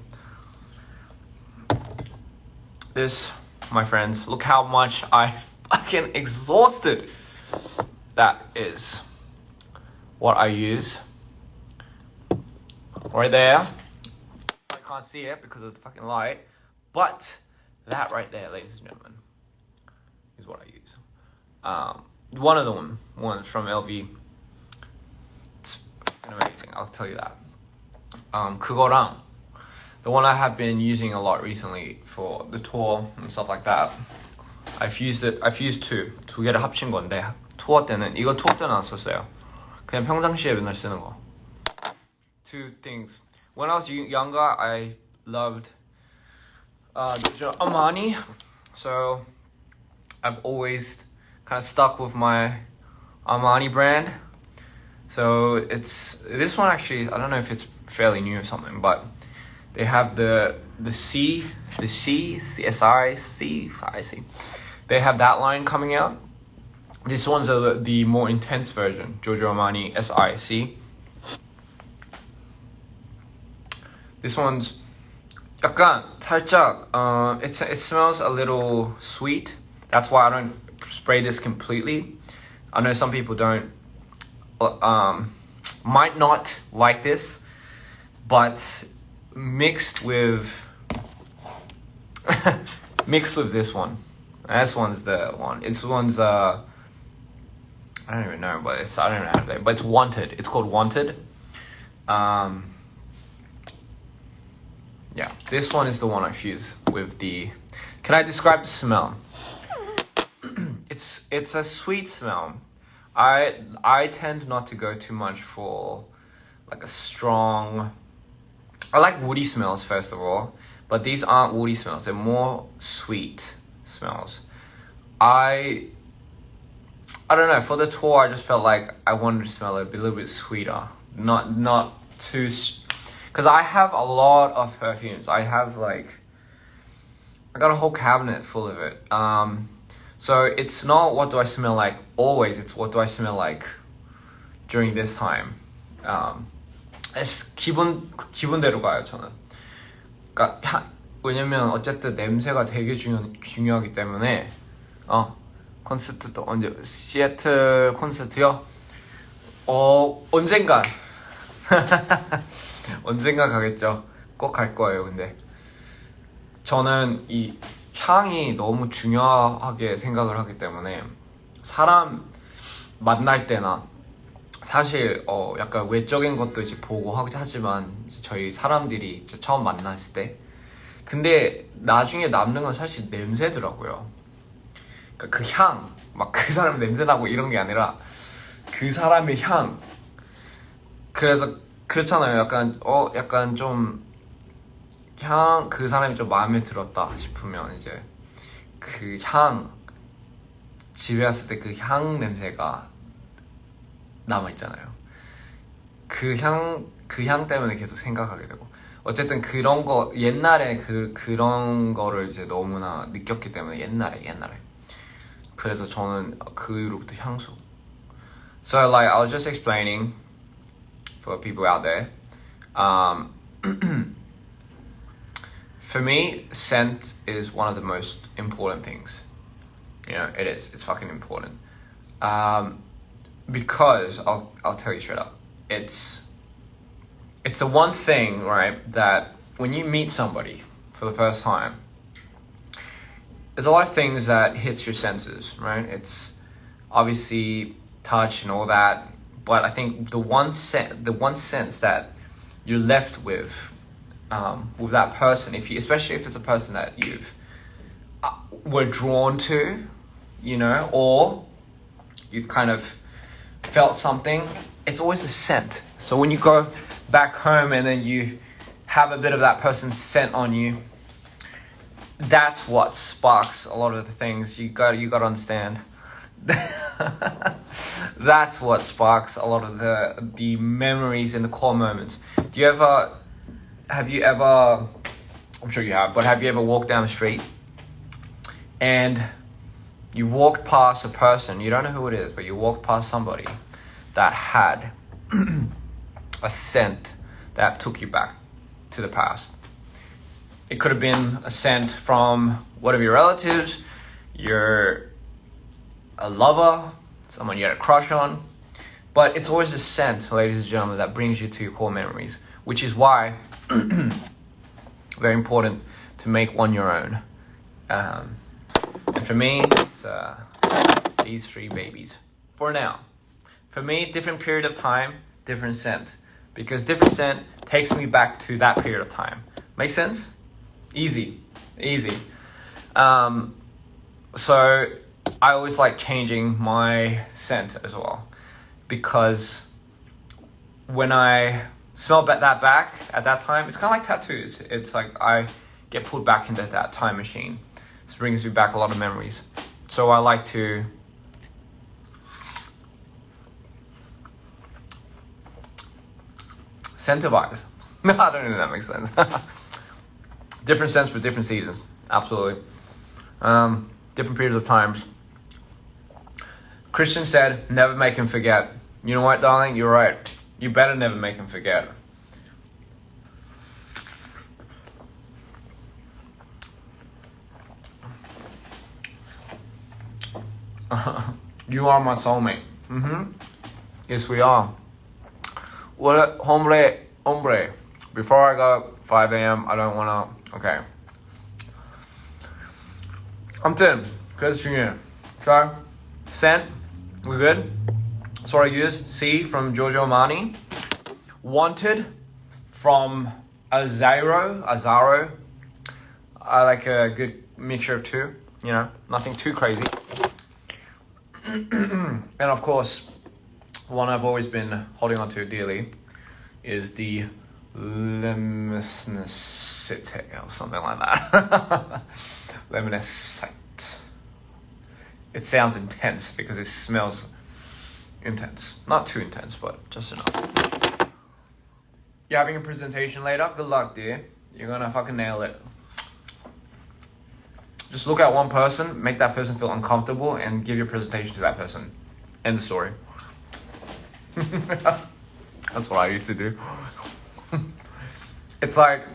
This, my friends, look how much I fucking exhausted. That is what I use. Right there. I can't see it because of the fucking light. But that right there, ladies and gentlemen, is what I use. One of the ones from LV. It's fucking amazing, I'll tell you that. 그거랑 the one I have been using a lot recently for the tour and stuff like that. I've used 2. 2개를 합친 건데 투어 때는 이거 투어 때는 안 썼어요. 그냥 평상시에 맨날 쓰는 거. 2 things. When I was younger, I loved Armani, so I've always kind of stuck with my Armani brand. So it's this one actually. I don't know if it's fairly new or something, but they have the C. They have that line coming out. This one's the more intense version, Giorgio Armani SIC. This one's 약간 살짝 it smells a little sweet. That's why I don't spray this completely. I know some people don't might not like this, but mixed with this one. This one's the one. It's one's I don't even know, but I don't know how to say it, but it's Wanted. It's called Wanted. Yeah, this one is the one I fuse with the. Can I describe the smell? It's a sweet smell. I tend not to go too much for like a strong. I like woody smells first of all, but these aren't woody smells. They're more sweet smells. I don't know. For the tour, I just felt like I wanted to smell it a little bit sweeter, not too. Because I have a lot of perfumes. I got a whole cabinet full of it. So it's not what do I smell like always. It's what do I smell like during this time. 기분대로 가요 저는. 그러니까 왜냐면 어쨌든 냄새가 되게 중요하기 때문에 콘서트도 언제 시애틀 콘서트요? 언젠간 언젠가 가겠죠. 꼭 갈 거예요. 근데 저는 이 향이 너무 중요하게 생각을 하기 때문에 사람 만날 때나 사실 약간 외적인 것도 이제 보고 하지만 이제 저희 사람들이 이제 처음 만났을 때 근데 나중에 남는 건 사실 냄새더라고요. 그러니까 그 향, 막 그 사람 냄새 나고 이런 게 아니라 그 사람의 향. 그래서 그렇잖아요. 약간 좀 그 사람이 좀 마음에 들었다 싶으면 이제 그 향, 집에 왔을 때 그 향 냄새가 남아있잖아요. 그 향 때문에 계속 생각하게 되고. 어쨌든 그런 거, 옛날에 그런 거를 이제 너무나 느꼈기 때문에 옛날에. 그래서 저는 그 이후로부터 향수. So like, I was just explaining for people out there. For me, scent is one of the most important things. You know, it is. It's fucking important. Because I'll tell you straight up, it's the one thing, right, that when you meet somebody for the first time, there's a lot of things that hits your senses, right? It's obviously touch and all that, but I think the one sense that you're left with that person, especially if it's a person that you've were drawn to, you know, or you've kind of felt something, it's always a scent. So when you go back home and then you have a bit of that person's scent on you, that's what sparks a lot of the things. You got to understand. That's what sparks a lot of the memories and the core moments. Have you ever, I'm sure you have, but have you ever walked down the street and you walked past a person, you don't know who it is, but you walked past somebody that had a scent that took you back to the past. It could have been a scent from one of your relatives, a lover, someone you had a crush on, but it's always a scent, ladies and gentlemen, that brings you to your core memories, which is why very important to make one your own. And for me, it's these three babies. For now. For me, different period of time, different scent. Because different scent takes me back to that period of time. Make sense? Easy. So I always like changing my scent as well. Because when I smell that back at that time, it's kind of like tattoos. It's like I get pulled back into that time machine. This brings me back a lot of memories. So I like to incentivize. I don't know if that makes sense. Different scents for different seasons. Absolutely. Different periods of times. Christian said, never make him forget. You know what, darling? You're right. You better never make him forget. You are my soulmate. Yes, we are. Well, hombre. Before I go 5 a.m., I don't wanna. Okay. 아무튼 그래서 중요해. So, scent, we're good. So I use C from Giorgio Armani. Wanted from Azaro. I like a good mixture of two. You know, nothing too crazy. And of course, one I've always been holding on to dearly is the Lemniscite or something like that. Lemniscite. It sounds intense because it smells intense. Not too intense, but just enough. You're having a presentation later? Good luck, dear. You're gonna fucking nail it. Just look at one person, make that person feel uncomfortable, and give your presentation to that person. End the story. That's what I used to do. It's like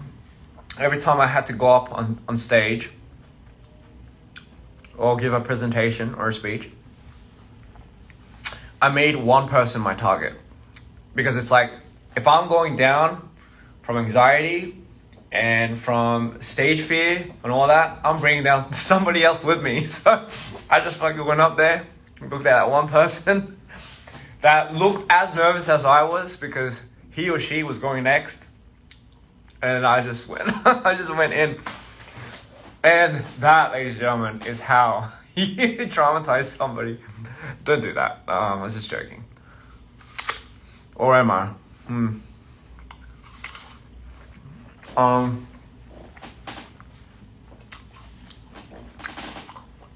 every time I had to go up on stage or give a presentation or a speech, I made one person my target. Because it's like, if I'm going down from anxiety and from stage fear and all that, I'm bringing down somebody else with me. So I just fucking went up there, looked at that one person that looked as nervous as I was because he or she was going next. And I just went, I just went in. And that, ladies and gentlemen, is how you traumatize somebody. Don't do that. I was just joking. Or am I?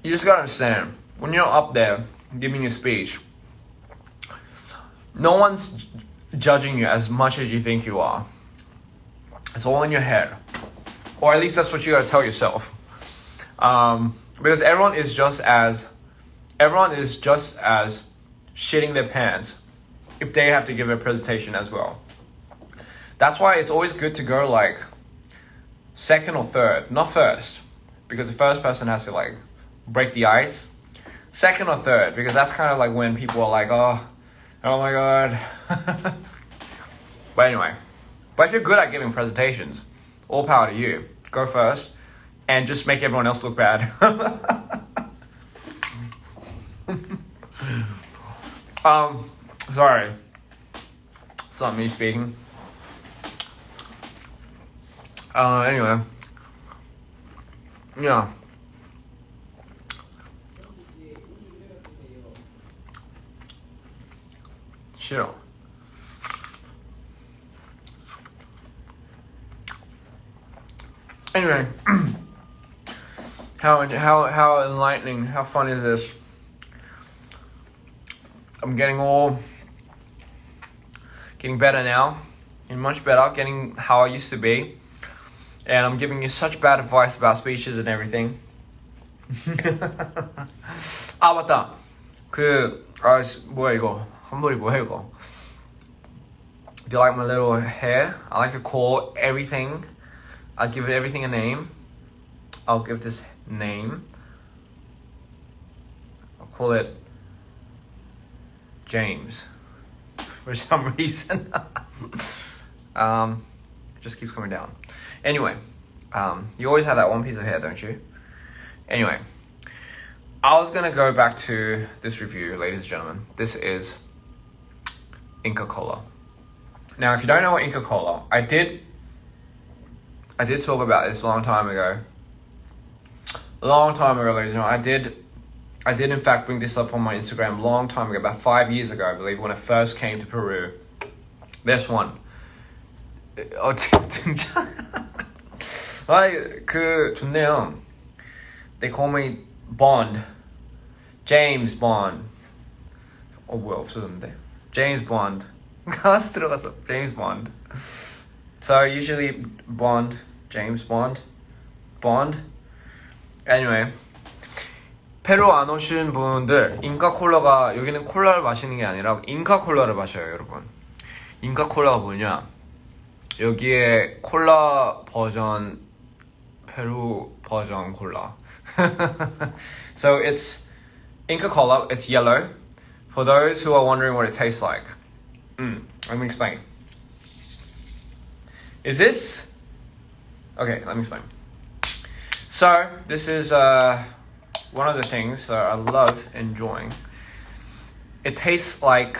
You just gotta understand, when you're up there giving a speech, no one's judging you as much as you think you are. It's all in your head. Or at least that's what you gotta tell yourself. Because everyone is just as shitting their pants if they have to give a presentation as well. That's why it's always good to go like second or third, not first, because the first person has to like break the ice. Second or third, because that's kind of like when people are like, oh my god. But anyway, but if you're good at giving presentations, all power to you. Go first and just make everyone else look bad. Sorry. It's not me speaking. Anyway. Yeah. Chill. Anyway. How enlightening, how fun is this? I'm getting better now, and much better, getting how I used to be. And I'm giving you such bad advice about speeches and everything. 아 맞다. 뭐야 이거? 한벌이 뭐야 이거? Do you like my little hair? I like to call everything. I give everything a name. I'll give this name. I'll call it James for some reason. It just keeps coming down. Anyway, you always have that one piece of hair, don't you? Anyway, I was gonna go back to this review, ladies and gentlemen. This is Inca Kola. Now, if you don't know what Inca Kola, I did talk about this a long time ago. A long time ago, ladies and gentlemen. I did in fact bring this up on my Instagram a long time ago, about 5 years ago, I believe, when I first came to Peru. This one. 진짜. 좋네요. They call me Bond. James Bond. 뭐야, 없어졌는데? James Bond. 가스 들어갔어. James Bond. So usually Bond, James Bond. Anyway. 페루 안 오신 분들, 잉카콜라가, 여기는 콜라를 마시는 게 아니라 잉카콜라를 마셔요, 여러분. 잉카콜라가 뭐냐? 여기에 콜라 버전, 페루 버전 콜라. So it's Inca Kola, it's yellow. For those who are wondering what it tastes like, let me explain. Is this? Okay, let me explain. So, this is one of the things I love enjoying. It tastes like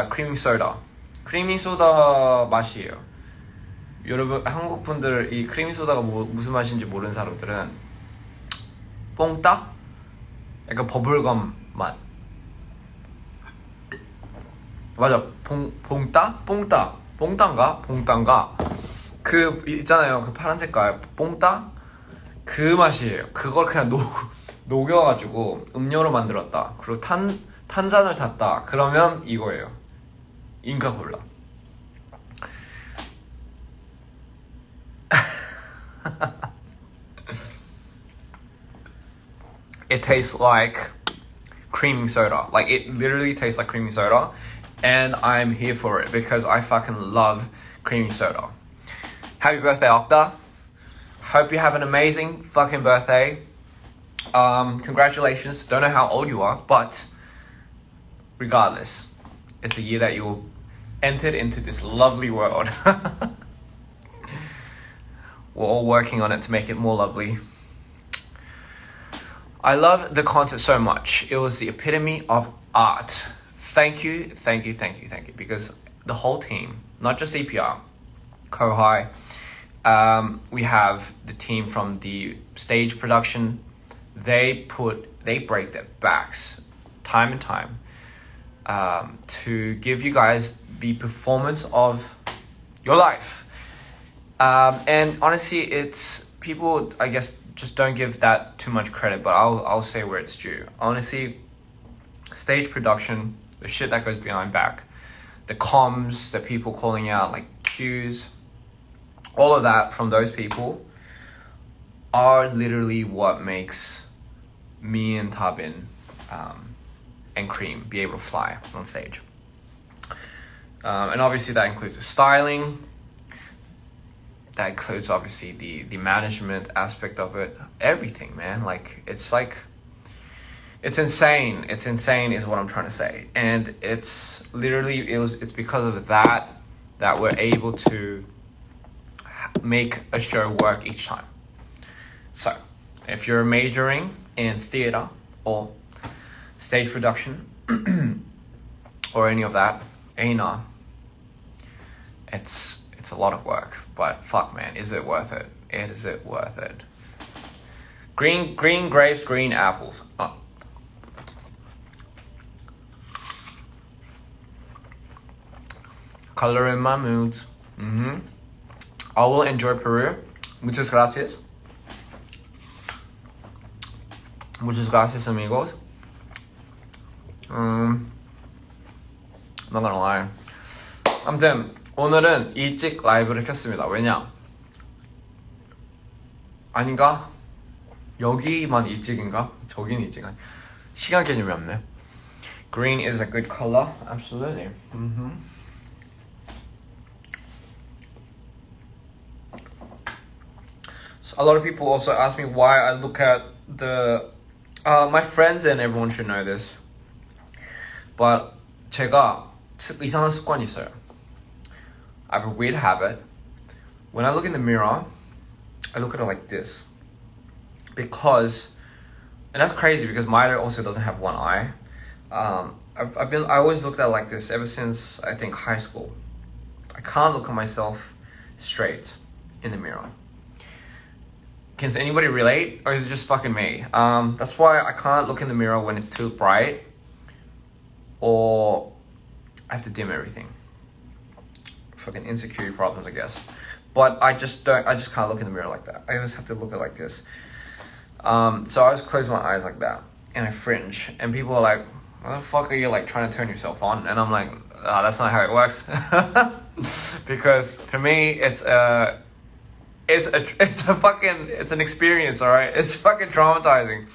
creamy soda. 크리미 소다 맛이에요. 여러분, 한국 분들 이 크리미 소다가 무슨 맛인지 모르는 사람들은 뽕따? 약간 버블검 맛. 맞아, 뽕따인가? 그 있잖아요, 그 파란 색깔 뽕따? 그 맛이에요. 그걸 그냥 녹여가지고 음료로 만들었다. 그리고 탄산을 탔다. 그러면 이거예요. 잉카콜라. It tastes like creamy soda. Like, it literally tastes like creamy soda. And I'm here for it because I fucking love creamy soda. Happy birthday, Okta. Hope you have an amazing fucking birthday. Congratulations. Don't know how old you are, but regardless, it's a year that you'll entered into this lovely world. We're all working on it to make it more lovely. I love the concert so much. It was the epitome of art. Thank you, because the whole team, not just EPR, Kohai, we have the team from the stage production. They break their backs time and time to give you guys the performance of your life. And honestly, it's people, I guess, just don't give that too much credit, but I'll say where it's due. Honestly, stage production, the shit that goes behind back, the comms, the people calling out like cues, all of that from those people are literally what makes me and Tabin and Cream be able to fly on stage. And obviously that includes the styling, that includes obviously the management aspect of it, everything, man. It's insane is what I'm trying to say. And it's literally, it's because of that we're able to make a show work each time. So if you're majoring in theater or stage production or any of that, ANA, it's a lot of work, but fuck, man, is it worth it? Is it worth it? Green grapes, green apples. Oh. Color in my moods. I will enjoy Peru. Muchas gracias. Muchas gracias, amigos. Not gonna lie. 아무튼 오늘은 일찍 라이브를 켰습니다. 왜냐? 아닌가? 여기만 일찍인가? 저긴 일찍 아니. 시간 개념이 없네. Green is a good color. Absolutely. So a lot of people also ask me why I look at the my friends and everyone should know this. But 제가 이상한 습관이 있어요. I have a weird habit. When I look in the mirror, I look at it like this. Because, and that's crazy because Maida also doesn't have one eye. I always looked at it like this ever since I think high school. I can't look at myself straight in the mirror. Can anybody relate, or is it just fucking me? That's why I can't look in the mirror when it's too bright, or I have to dim everything. Fucking insecurity problems, I guess. But I just can't look in the mirror like that. I always have to look at it like this. So I always close my eyes like that, and I fringe. And people are like, "What the fuck are you like trying to turn yourself on?" And I'm like, "That's not how it works." Because for me, it's an experience, all right? It's fucking traumatizing.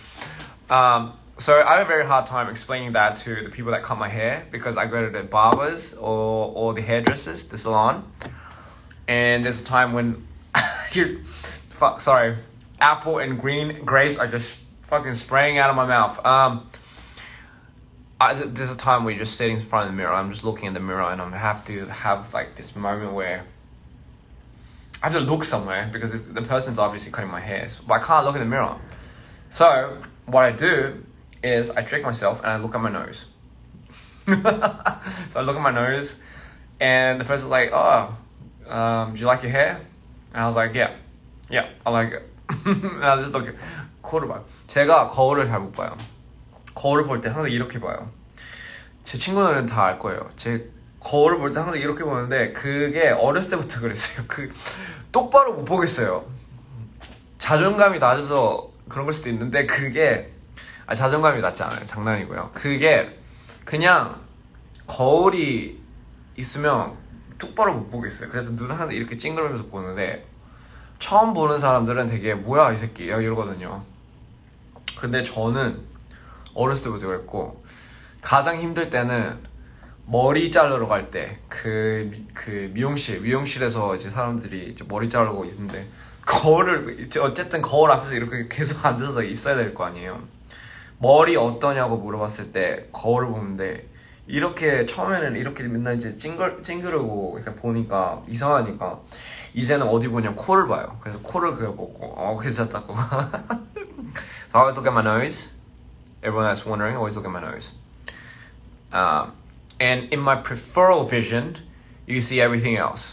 So I have a very hard time explaining that to the people that cut my hair because I go to the barbers or the hairdressers, the salon, and there's a time when apple and green grapes are just fucking spraying out of my mouth. There's a time where you're just sitting in front of the mirror. I'm just looking in the mirror and I have to have like this moment where I have to look somewhere because the person's obviously cutting my hair, but I can't look in the mirror. So what I do is I trick myself and I look at my nose. So I look at my nose and the person's like, "Oh, do you like your hair?" And I was like, yeah, I like it. And I just look at 거울을 봐요. 제가 거울을 잘 못 봐요. 거울을 볼 때 항상 이렇게 봐요. 제 친구들은 다 알 거예요. 제 거울을 볼 때 항상 이렇게 보는데 그게 어렸을 때부터 그랬어요. 똑바로 못 보겠어요. 자존감이 낮아서 그런 걸 수도 있는데 그게 자존감이 낮지 않아요. 장난이고요. 그게 그냥 거울이 있으면 똑바로 못 보겠어요. 그래서 눈을 항상 이렇게 찡그리면서 보는데 처음 보는 사람들은 되게 뭐야 이 새끼 이러거든요. 근데 저는 어렸을 때부터 그랬고 가장 힘들 때는 머리 자르러 갈 때 그 미용실에서 이제 사람들이 이제 머리 자르고 있는데 거울을 어쨌든 거울 앞에서 이렇게 계속 앉아서 있어야 될 거 아니에요. 머리 어떠냐고 물어봤을 때 거울을 보는데 이렇게 처음에는 이렇게 맨날 이제 찡그르고 이렇게 보니까 이상하니까 이제는 어디 보냐면 코를 봐요. 그래서 코를 그려보고 괜찮다고. So I always look at my nose. Everyone that's wondering, always look at my nose. And in my peripheral vision, you can see everything else.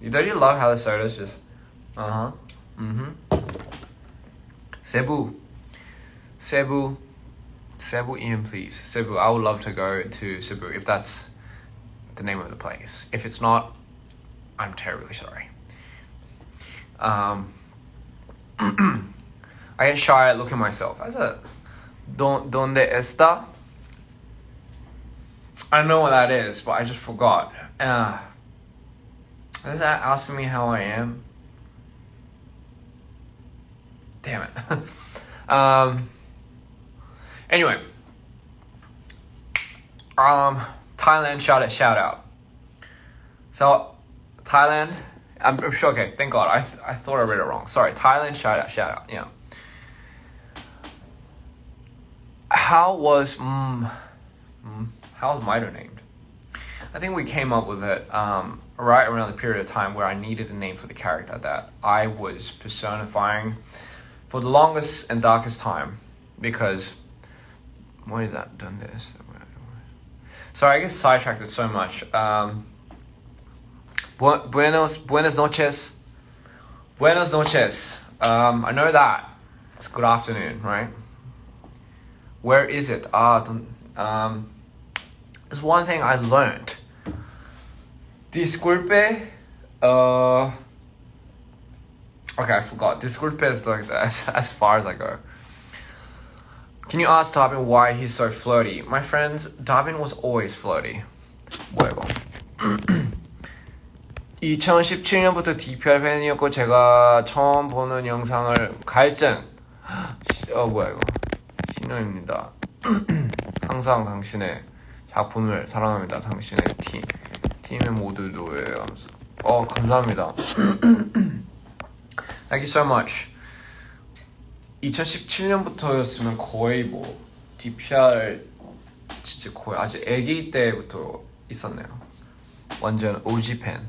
Don't you love how the soda's just Cebu, Ian, please. Cebu. I would love to go to Cebu if that's the name of the place. If it's not, I'm terribly sorry. I get shy at looking at myself. I said, ¿Dónde está? I know what that is, but I just forgot. Is that asking me how I am? Damn it. Anyway. Thailand shout out. So, Thailand, I'm sure, okay, thank God. I thought I read it wrong. Sorry, Thailand shout out, yeah. How was Mito named? I think we came up with it right around the period of time where I needed a name for the character that I was personifying for the longest and darkest time, because what is that? Done this. Sorry, I get sidetracked it so much. Buenas noches. Buenas noches. I know that. It's good afternoon, right? Where is it? There's one thing I learned. Disculpe. Okay, I forgot. Disculpe is like as far as I go. Can you ask Darwin why he's so flirty? My friends, Darwin was always flirty. 뭐야 이거? 2017년부터 DPR 팬이었고 제가 처음 보는 영상을 갈증. 뭐야 이거? 신호입니다. 항상 당신의 작품을 사랑합니다. 당신의 팀의 모두도예요. 감사합니다. Thank you so much. 2017년부터였으면 거의 뭐 DPR 진짜 거의 아주 애기 때부터 있었네요. 완전 OG 팬.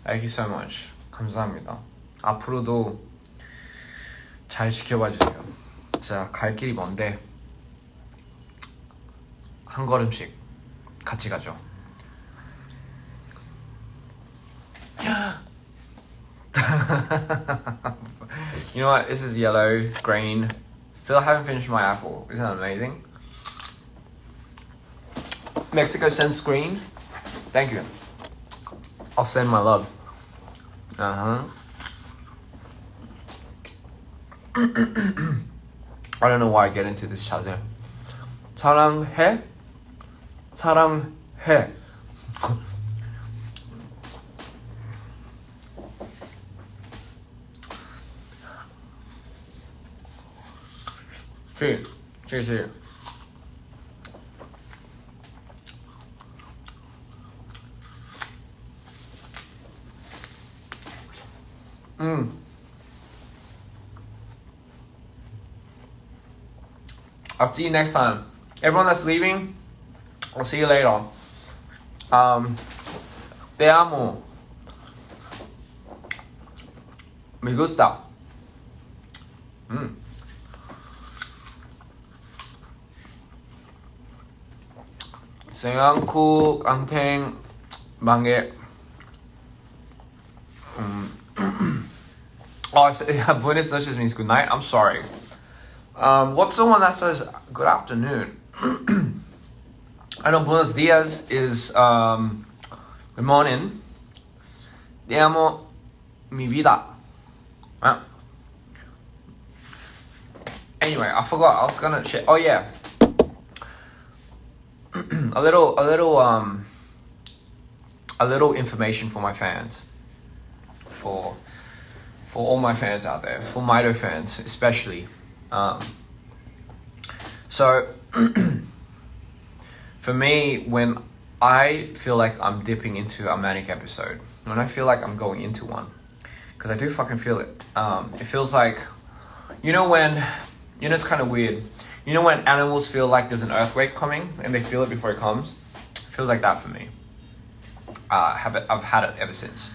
Thank you so much. 감사합니다. 앞으로도 잘 지켜봐 주세요. 진짜 갈 길이 먼데 한 걸음씩 같이 가죠. You know what? This is yellow, green. Still haven't finished my apple. Isn't that amazing? Mexico sends green. Thank you. I'll send my love. I don't know why I get into this 자세. 사랑해? 사랑해. 그 I'll see you next time. Everyone that's leaving, I'll see you later. Te amo. Me gusta. 생강국, 앙탱, 망개. Buenas noches means good night. I'm sorry. What's the one that says good afternoon? I know buenos dias is good morning. Te amo, mi vida. Anyway, I forgot. I was gonna share. Oh yeah. A little information for my fans, for all my fans out there, for Mito fans especially. So for me, when I feel like I'm dipping into a manic episode, when I feel like I'm going into one, because I do fucking feel it. It feels like, when, it's kind of weird. You know when animals feel like there's an earthquake coming and they feel it before it comes? It feels like that for me. I've had it ever since.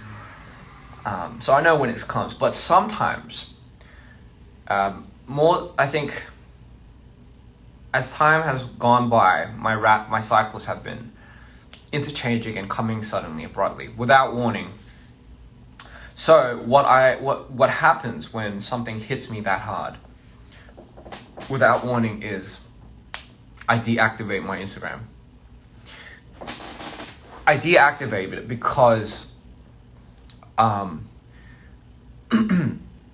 So I know when it comes, but sometimes, I think, as time has gone by, my cycles have been interchanging and coming suddenly, abruptly, without warning. So what happens when something hits me that hard, without warning, is I deactivate my Instagram. I deactivate it because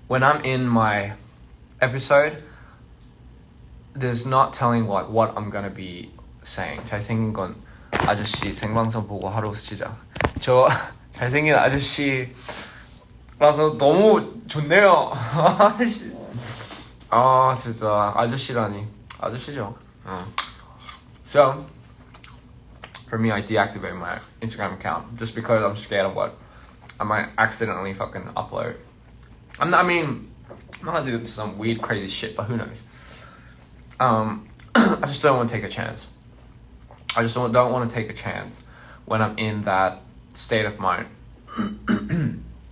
when I'm in my episode, there's not telling what I'm gonna be saying. 잘생긴 건 아저씨 생방송 보고 하루 시작. 저 잘생긴 아저씨라서 너무 좋네요. 진짜 아저씨라니. 아저씨죠. So for me, I deactivate my Instagram account just because I'm scared of what I might accidentally fucking upload. I'm not gonna do some weird crazy shit, but who knows? I just don't want to take a chance. I just don't want to take a chance when I'm in that state of mind.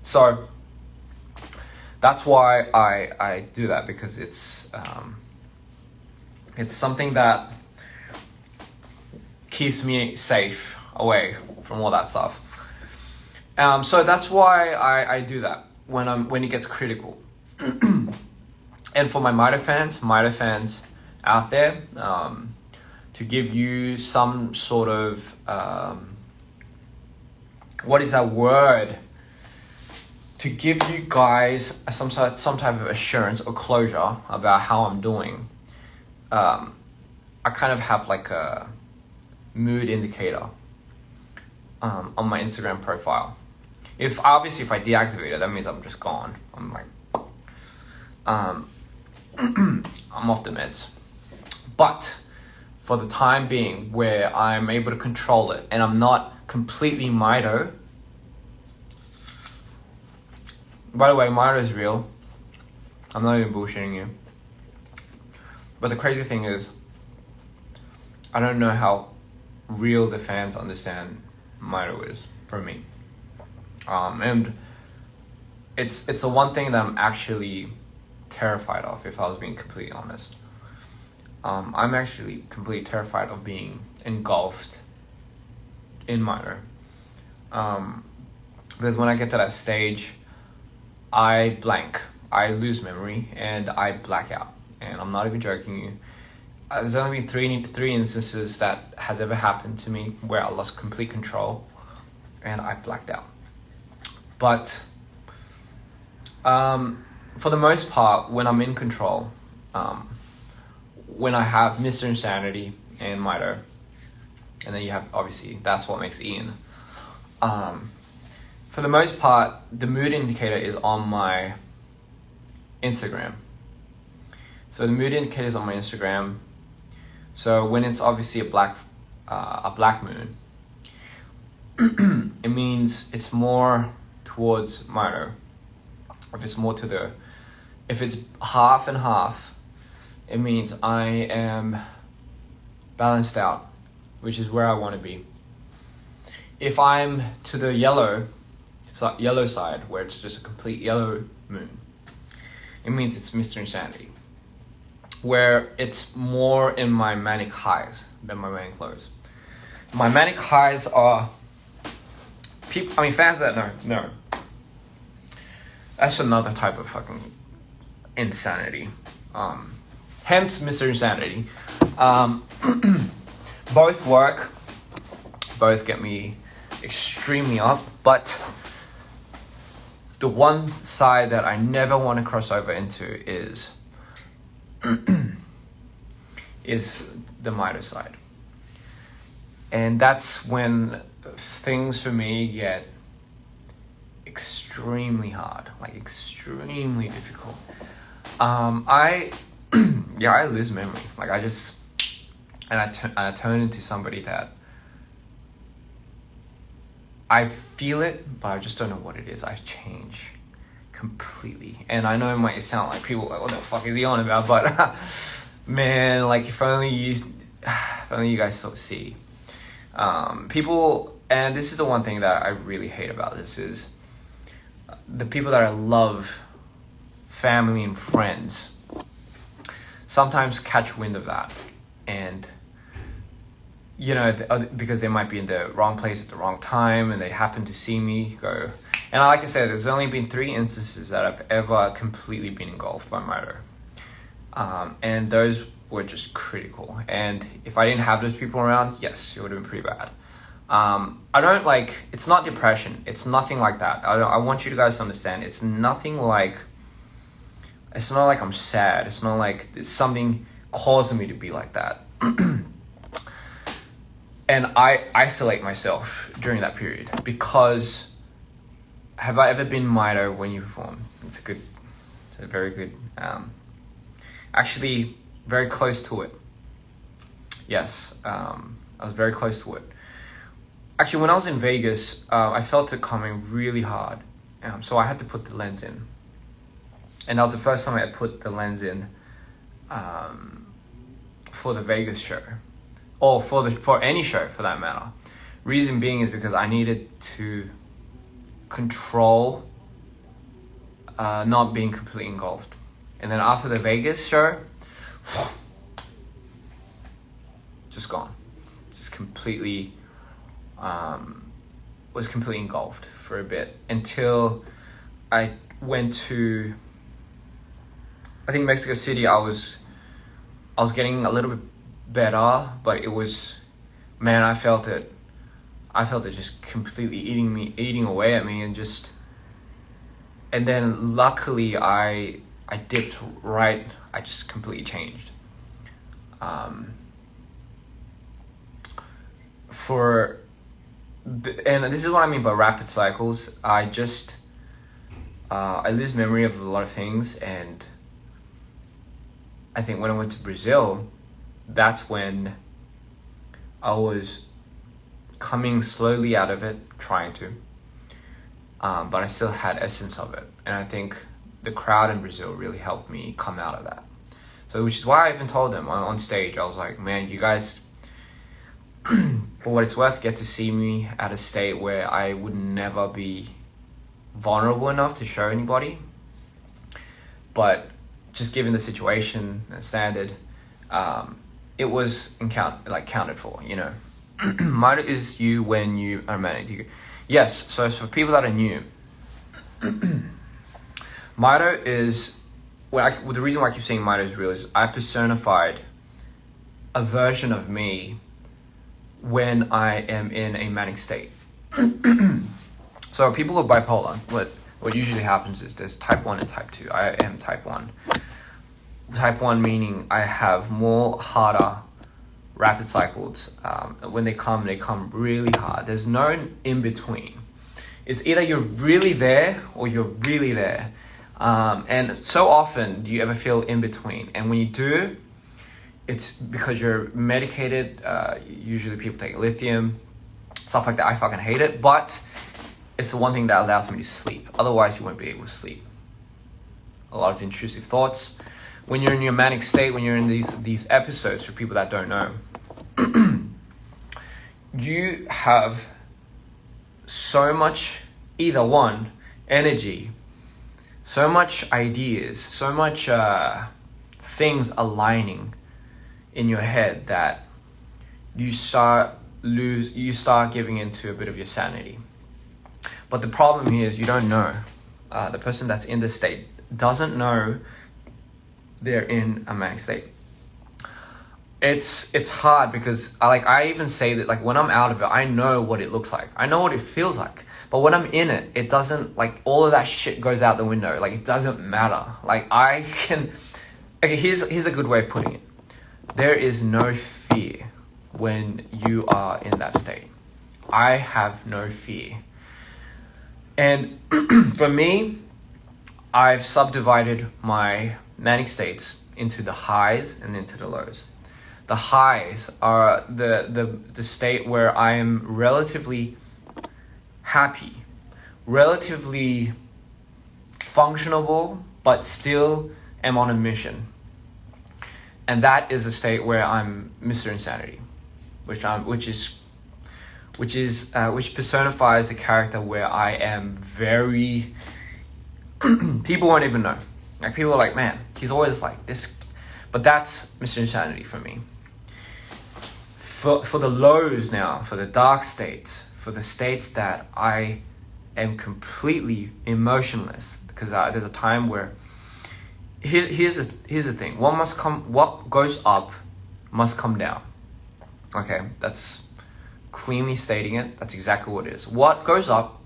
So that's why I do that, because it's something that keeps me safe away from all that stuff. So that's why I do that when it gets critical. And for my Mida fans out there, to give you some sort of what is that word? To give you guys some type of assurance or closure about how I'm doing. I kind of have like a mood indicator on my Instagram profile. If I deactivate it, that means I'm just gone. I'm like, I'm off the meds. But for the time being, where I'm able to control it and I'm not completely Mido. By the way, Mido is real. I'm not even bullshitting you. But the crazy thing is, I don't know how real the fans understand Mido is for me. And it's the one thing that I'm actually terrified of, if I was being completely honest. I'm actually completely terrified of being engulfed in Mido. Because when I get to that stage, I blank. I lose memory and I black out. And I'm not even joking you. There's only been three instances that has ever happened to me where I lost complete control and I blacked out. But for the most part, when I'm in control, when I have Mr. Insanity and Mido, and then you have, obviously, that's what makes Ian. For the most part, the mood indicator is on my Instagram. So the mood indicator is on my Instagram. So when it's obviously a black moon, it means it's more towards Mido. If it's half and half, it means I am balanced out, which is where I want to be. If I'm to the yellow side, where it's just a complete yellow moon, it means it's Mr. Insanity, where it's more in my manic highs than my manic lows. My manic highs are fans that know. That's another type of fucking insanity. Hence Mr. Insanity. Both work. Both get me extremely up. But the one side that I never want to cross over into is the Mido side. And that's when things for me get extremely hard, like extremely difficult. I lose memory. Like I turn into somebody that I feel it, but I just don't know what it is. I change completely. And I know it might sound like people are like, what the fuck is he on about? But Man, like if only you guys sort of see. People, and this is the one thing that I really hate about this is the people that I love, family and friends, sometimes catch wind of that, and because they might be in the wrong place at the wrong time, and they happen to see me go. And like I said, there's only been 3 instances that I've ever completely been engulfed by Mito. And those were just critical. And if I didn't have those people around, yes, it would have been pretty bad. I don't it's not depression. It's nothing like that. I want you guys to understand. It's not like I'm sad. It's not like it's something causing me to be like that. And I isolate myself during that period because have I ever been Mito when you perform? It's a very good, actually very close to it. Yes, I was very close to it. Actually, when I was in Vegas, I felt it coming really hard. So I had to put the lens in. And that was the first time I put the lens in for the Vegas show. Or for any show for that matter. Reason being is because I needed to control not being completely engulfed. And then after the Vegas show, just gone. Just completely was completely engulfed for a bit until I went to, I think, Mexico City. I was getting a little bit better, but it was, man, I felt it just completely eating away at me, and then luckily I dipped right. I just completely changed. And this is what I mean by rapid cycles. I lose memory of a lot of things, and I think when I went to Brazil, that's when I was coming slowly out of it, trying to, but I still had essence of it. And I think the crowd in Brazil really helped me come out of that. So, which is why I even told them on stage, I was like, man, you guys, for what it's worth, get to see me at a state where I would never be vulnerable enough to show anybody. But just given the situation and standard, it was counted for, Mito is you when you are manic. Yes, so for people that are new, Mito is, the reason why I keep saying Mito is real is I personified a version of me when I am in a manic state. So people with bipolar, what usually happens is there's type 1 and type 2. I am type 1. Type 1 meaning I have more harder rapid cycles. When they come really hard. There's no in between. It's either you're really there or you're really there. And so often do you ever feel in between. And when you do, it's because you're medicated. Usually people take lithium, stuff like that. I fucking hate it, but it's the one thing that allows me to sleep. Otherwise you won't be able to sleep. A lot of intrusive thoughts. When you're in your manic state, when you're in these episodes, for people that don't know, you have so much, either one, energy, so much ideas, so much things aligning in your head that you start giving into a bit of your sanity. But the problem here is you don't know. The person that's in this state doesn't know they're in a manic state. It's hard because I even say that when I'm out of it, I know what it looks like. I know what it feels like. But when I'm in it, it doesn't, all of that shit goes out the window. It doesn't matter. Here's a good way of putting it. There is no fear when you are in that state. I have no fear. And for me, I've subdivided my manic states into the highs and into the lows. The highs are the state where I am relatively happy, relatively functionable, but still am on a mission. and that is a state where I'm Mr. Insanity, which personifies a character where I am very. People won't even know. Like people are like, man, he's always like this, but that's Mr. Insanity for me. For the lows now, for the dark states, for the states that I am completely emotionless, because there's a time where here's the thing. What goes up must come down. Okay, that's cleanly stating it. That's exactly what it is. What goes up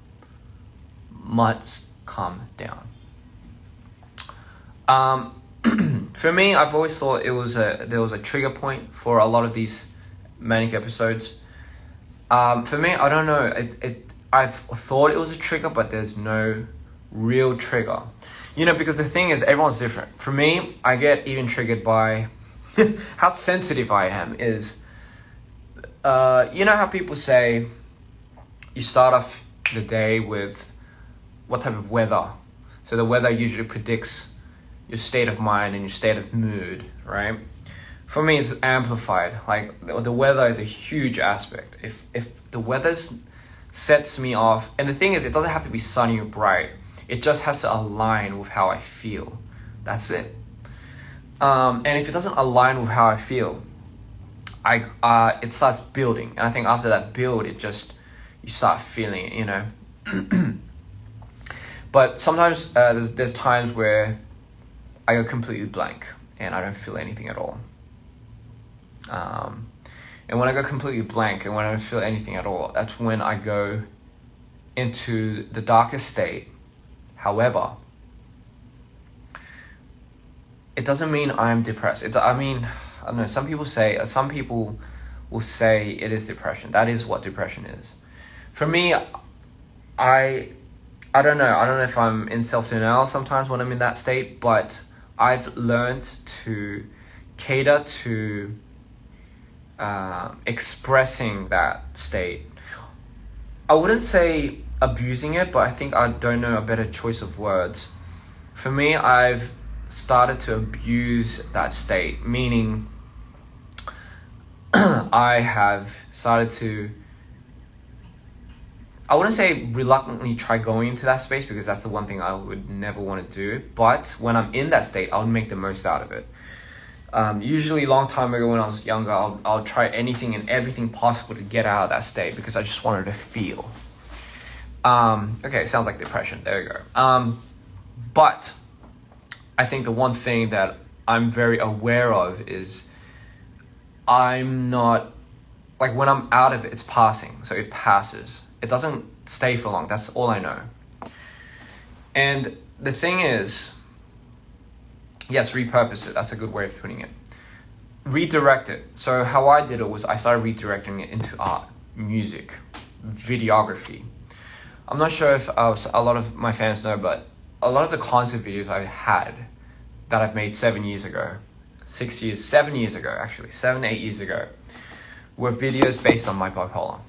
must come down. For me, I've always thought there was a trigger point for a lot of these manic episodes. For me, I don't know. I've thought it was a trigger, but there's no real trigger. Because the thing is, everyone's different. For me, I get even triggered by how sensitive I am. Is how people say you start off the day with what type of weather. So the weather usually predicts your state of mind and your state of mood, right? For me, it's amplified. Like the weather is a huge aspect. If the weather sets me off, and the thing is, it doesn't have to be sunny or bright. It just has to align with how I feel. That's it. And if it doesn't align with how I feel, it starts building. And I think after that build, you start feeling it, But sometimes there's times where I go completely blank and I don't feel anything at all. And when I go completely blank and when I don't feel anything at all, that's when I go into the darkest state. However, it doesn't mean I'm depressed. I don't know. Some people will say it is depression. That is what depression is. For me, I don't know. I don't know if I'm in self-denial sometimes when I'm in that state, but I've learned to cater to expressing that state. I wouldn't say abusing it, but I think I don't know a better choice of words. For me, I've started to abuse that state, meaning I have started to, I wouldn't say reluctantly try going into that space, because that's the one thing I would never want to do. But when I'm in that state, I'll make the most out of it. Usually a long time ago when I was younger, I'll try anything and everything possible to get out of that state because I just wanted to feel. Okay, sounds like depression. There you go. But I think the one thing that I'm very aware of is I'm not, like when I'm out of it, it's passing. So it passes. It doesn't stay for long. That's all I know. And the thing is, yes, repurpose it. That's a good way of putting it. Redirect it. So how I did it was I started redirecting it into art, music, videography. I'm not sure if a lot of my fans know, but a lot of the concert videos I had that I've made 7 years ago, 8 years ago, were videos based on my bipolar.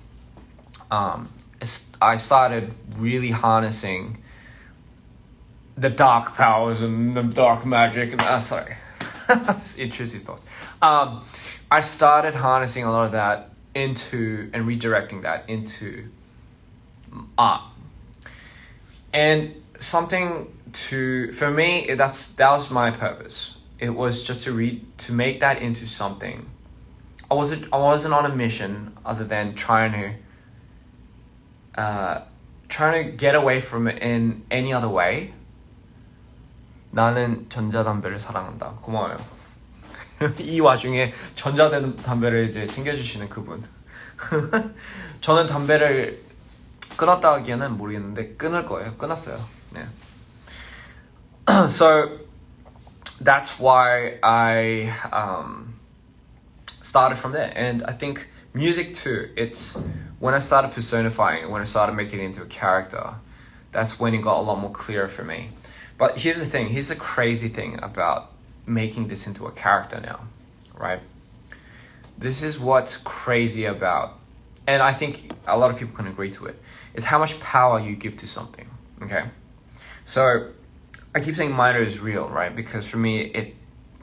I started really harnessing the dark powers and the dark magic. Intrusive thoughts. I started harnessing a lot of that into and redirecting that into art. And for me, that was my purpose. It was just to make that into something. I wasn't on a mission other than trying to get away from it in any other way. 나는 전자담배를 사랑한다. 고마워요. 이 와중에 전자담배를 이제 챙겨주시는 그분. 저는 담배를 끊었다 하기에는 모르겠는데 끊을 거예요. 끊었어요. 네. So that's why I started from there. And I think music too, it's when I started personifying it, when I started making it into a character, that's when it got a lot more clear for me. But here's the crazy thing about making this into a character now, right? This is what's crazy about, and I think a lot of people can agree to it. It's how much power you give to something, okay? So I keep saying minor is real, right? Because for me, it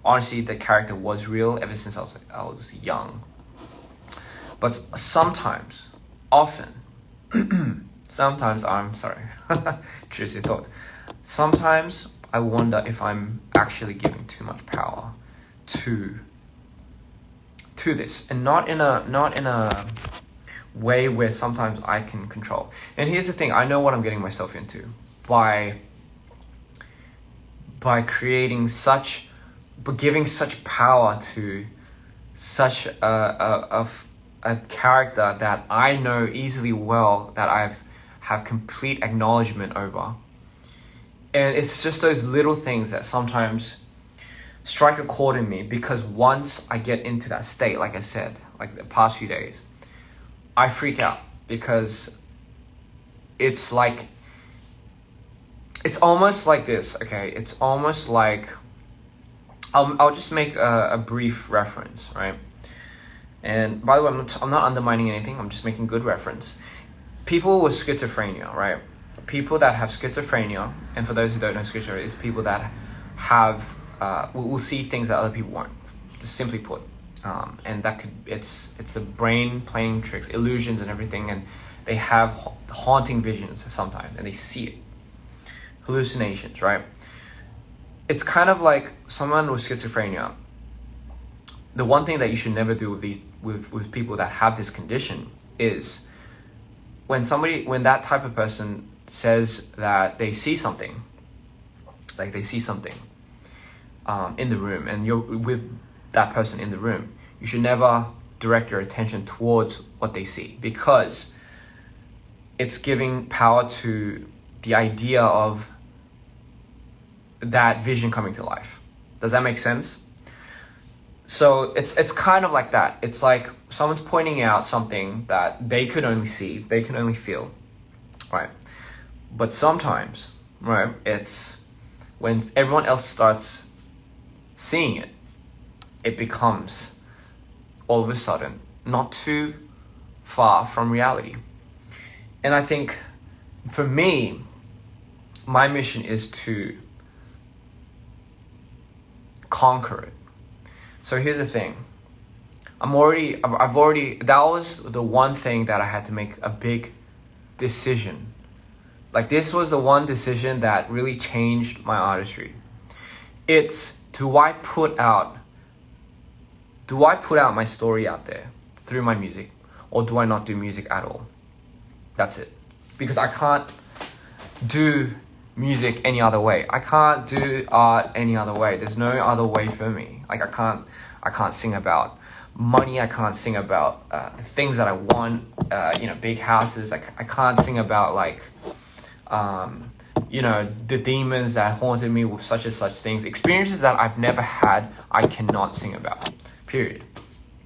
honestly, the character was real ever since I was young. But sometimes, often, sometimes I'm sorry, choose your thought. Sometimes I wonder if I'm actually giving too much power to this, and not in a way where sometimes I can control. And here's the thing: I know what I'm getting myself into by giving such power to such a character that I know easily well, that have complete acknowledgement over. And it's just those little things that sometimes strike a chord in me, because once I get into that state, like I said, like the past few days, I freak out, because it's almost like this, okay? It's almost like, I'll just make a brief reference, right? And by the way, I'm not undermining anything, I'm just making good reference. People with schizophrenia, right? People that have schizophrenia, and for those who don't know, schizophrenia is people that have, will see things that other people won't, just simply put. And that it's the brain playing tricks, illusions and everything, and they have haunting visions sometimes, and they see it. Hallucinations, right? It's kind of like someone with schizophrenia. The one thing that you should never do with people that have this condition is when that type of person says that they see something, like they see something in the room, and you're with that person in the room, you should never direct your attention towards what they see, because it's giving power to the idea of that vision coming to life. Does that make sense? So it's kind of like that. It's like someone's pointing out something that they could only see, they can only feel, right? But sometimes, right, it's when everyone else starts seeing it, it becomes all of a sudden not too far from reality. And I think for me, my mission is to conquer it. So here's the thing. I've already, that was the one thing that I had to make a big decision. Like, this was the one decision that really changed my artistry. It's, do I put out my story out there through my music, or do I not do music at all? That's it. Because I can't do music any other way. I can't do art any other way. There's no other way for me. Like, I can't sing about money. I can't sing about the things that I want, big houses. I can't sing about the demons that haunted me with such and such things. Experiences that I've never had, I cannot sing about. Period.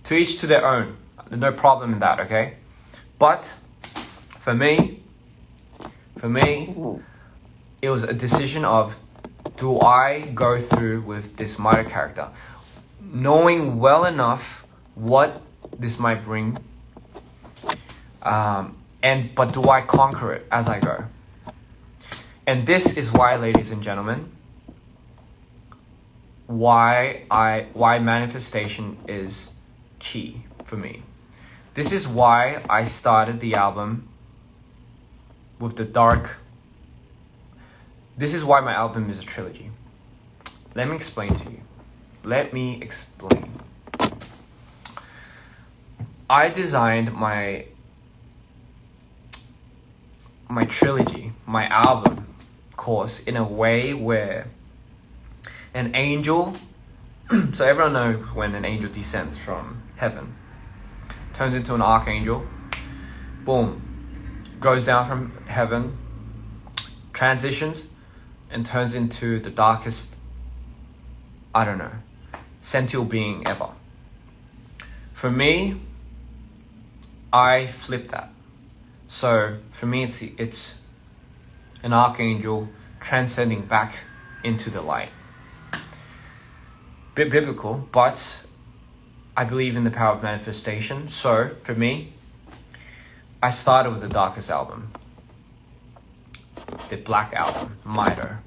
To each to their own. No problem in that, okay? But for me, it was a decision of, do I go through with this minor character, knowing well enough what this might bring, but do I conquer it as I go? And this is why, ladies and gentlemen, why manifestation is key for me. This is why I started the album with the dark. This is why my album is a trilogy. Let me explain to you. Let me explain. I designed my trilogy, my album course, in a way where an angel, so everyone knows when an angel descends from heaven, turns into an archangel, boom, goes down from heaven, transitions, and turns into the darkest, sentient being ever. For me, I flip that. So for me, it's an archangel transcending back into the light. Bit biblical, but I believe in the power of manifestation. So for me, I started with the darkest album, the Black Album, Mitre,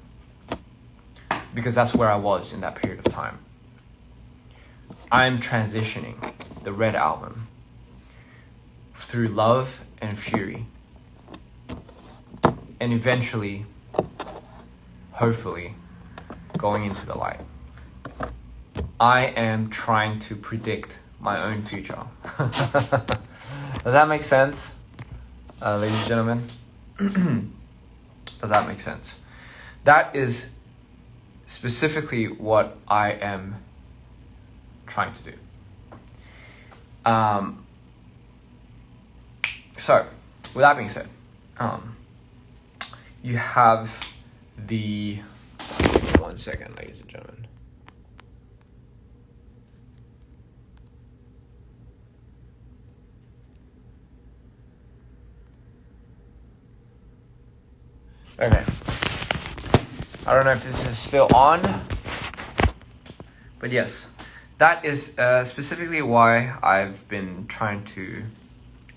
because that's where I was in that period of time. I'm transitioning the Red Album through love and fury, and eventually, hopefully, going into the light. I am trying to predict my own future. Does that make sense, ladies and gentlemen? Does that make sense? That is specifically what I am trying to do. So, with that being said, you have the... 1 second, ladies and gentlemen. Okay. I don't know if this is still on, but yes, that is specifically why I've been trying to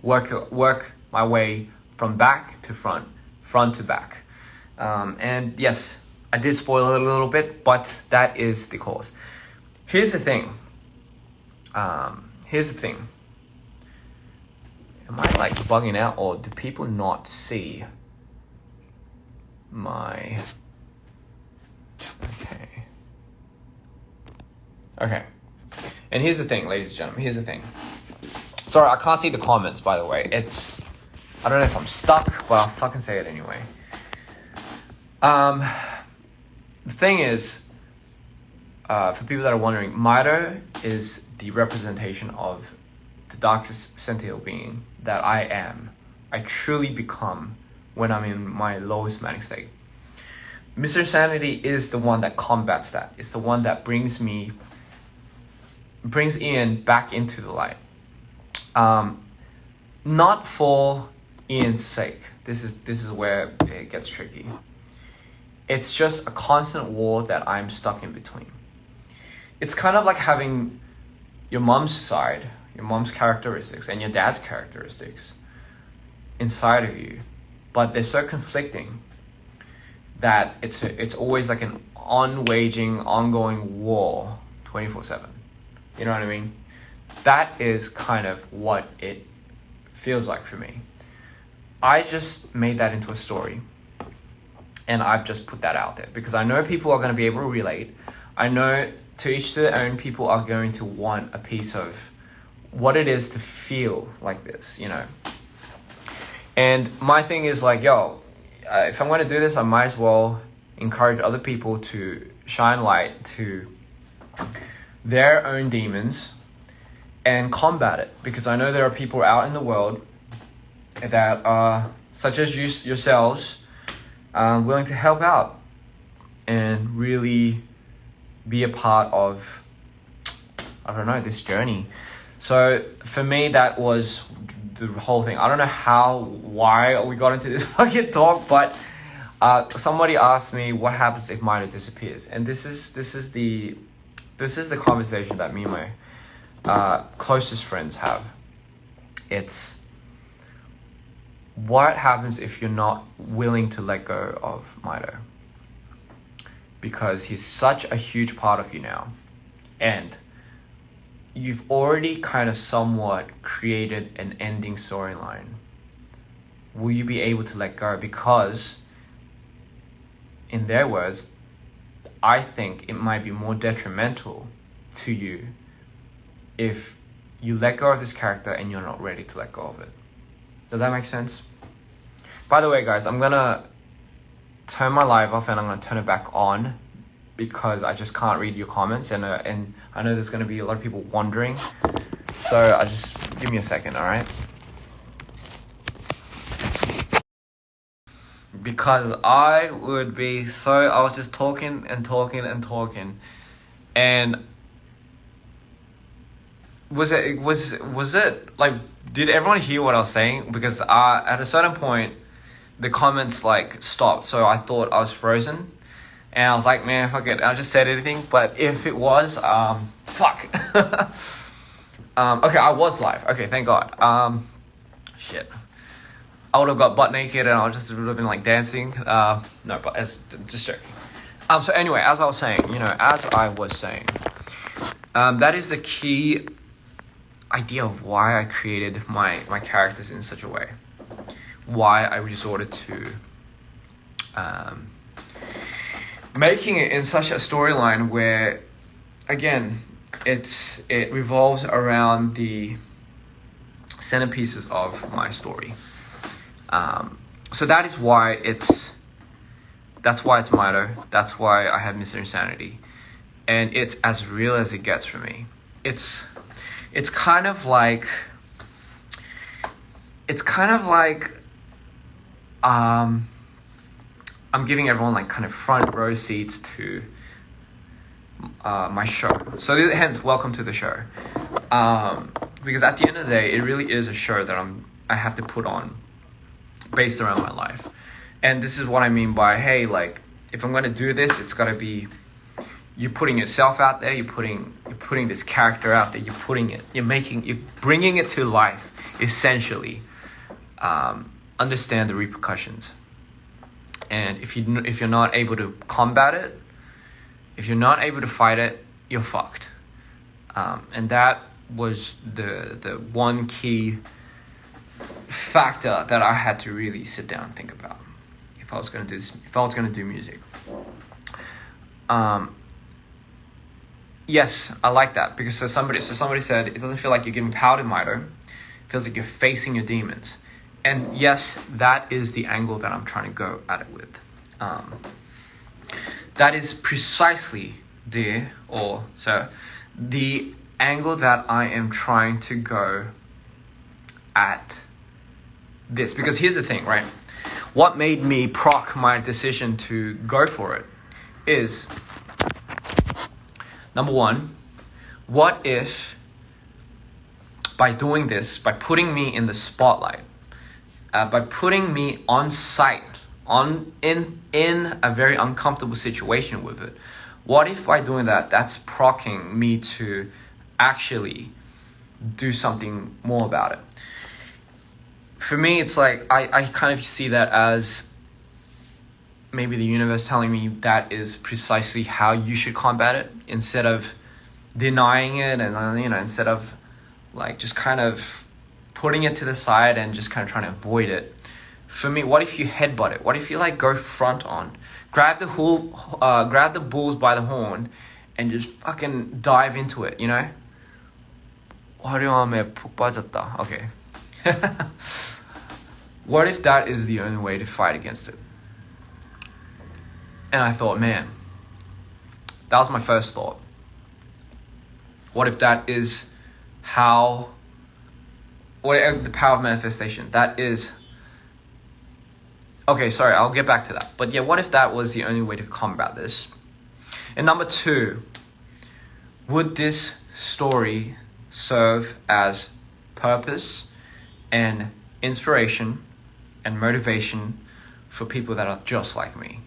work my way from back to front to back. And yes, I did spoil it a little bit, but that is the cause. Here's the thing. Am I like bugging out, or do people not see my... Okay. And here's the thing, ladies and gentlemen. Here's the thing. Sorry, I can't see the comments, by the way. I don't know if I'm stuck, but I'll fucking say it anyway. The thing is, for people that are wondering, Mido is the representation of the darkest sentient being that I am. I truly become when I'm in my lowest manic state. Mr. Sanity is the one that combats that. It's the one that brings Ian back into the light. Not for Ian's sake. This is where it gets tricky. It's just a constant war that I'm stuck in between. It's kind of like having your mom's side, your mom's characteristics, and your dad's characteristics inside of you, but they're so conflicting that it's always like an ongoing war 24/7. You know what I mean? That is kind of what it feels like for me. I just made that into a story, and I've just put that out there because I know people are going to be able to relate. I know to each their own, people are going to want a piece of what it is to feel like this, you know. And my thing is like, if I'm going to do this, I might as well encourage other people to shine light to their own demons and combat it, because I know there are people out in the world that are, such as yourselves, willing to help out and really be a part of, I don't know, this journey. So for me, that was the whole thing. I don't know why we got into this fucking talk, but somebody asked me what happens if Mido disappears, and this is the conversation that me and my closest friends have. It's what happens if you're not willing to let go of Mido, because he's such a huge part of you now, and you've already kind of somewhat created an ending storyline. Will you be able to let go? Because, in their words, I think it might be more detrimental to you if you let go of this character and you're not ready to let go of it. Does that make sense? By the way, guys, I'm gonna turn my live off and I'm gonna turn it back on because I just can't read your comments, and I know there's gonna be a lot of people wondering. So I just give me a second, all right? Because I was just talking, and was it like, did everyone hear what I was saying? Because at a certain point, the comments like stopped, so I thought I was frozen, and I was like, man, fuck it, I just said anything. But if it was, fuck. Okay, I was live. Okay, thank God. Shit. I would have got butt naked and I just would have been like dancing. No, but just joking. So anyway, as I was saying, That is the key idea of why I created my characters in such a way. Why I resorted to making it in such a storyline where, again, it revolves around the centerpieces of my story. So that's why it's Mito. That's why I have Mr. Insanity, and it's as real as it gets for me. It's kind of like I'm giving everyone like kind of front row seats to my show. So hence, welcome to the show. Because at the end of the day, it really is a show that I have to put on based around my life. And this is what I mean by, hey, like, if I'm going to do this, it's got to be you putting yourself out there, you're putting this character out there, you're bringing it to life, essentially. Understand the repercussions. And if you're not able to combat it, if you're not able to fight it, you're fucked. And that was the one key factor that I had to really sit down and think about if I was going to do music. Yes, I like that, because somebody said it doesn't feel like you're giving power to Mito. It feels like you're facing your demons. And yes, that is the angle that I'm trying to go at it with. That is precisely the angle that I am trying to go at this. Because here's the thing, right? What made me proc my decision to go for it is, number one, what if by doing this, by putting me in the spotlight, by putting me on site, in a very uncomfortable situation with it, what if by doing that, that's proccing me to actually do something more about it? For me, it's like, I kind of see that as maybe the universe telling me that is precisely how you should combat it, instead of denying it and, instead of like just kind of putting it to the side and just kind of trying to avoid it. For me, what if you headbutt it? What if you like go front on, grab the bulls by the horn, and just fucking dive into it? 화려함에 푹 빠졌다. Okay. What if that is the only way to fight against it? And I thought, man, that was my first thought. What if that is the power of manifestation? That is... Okay, sorry, I'll get back to that. But yeah, what if that was the only way to combat this? And number two, would this story serve as purpose and inspiration and motivation for people that are just like me?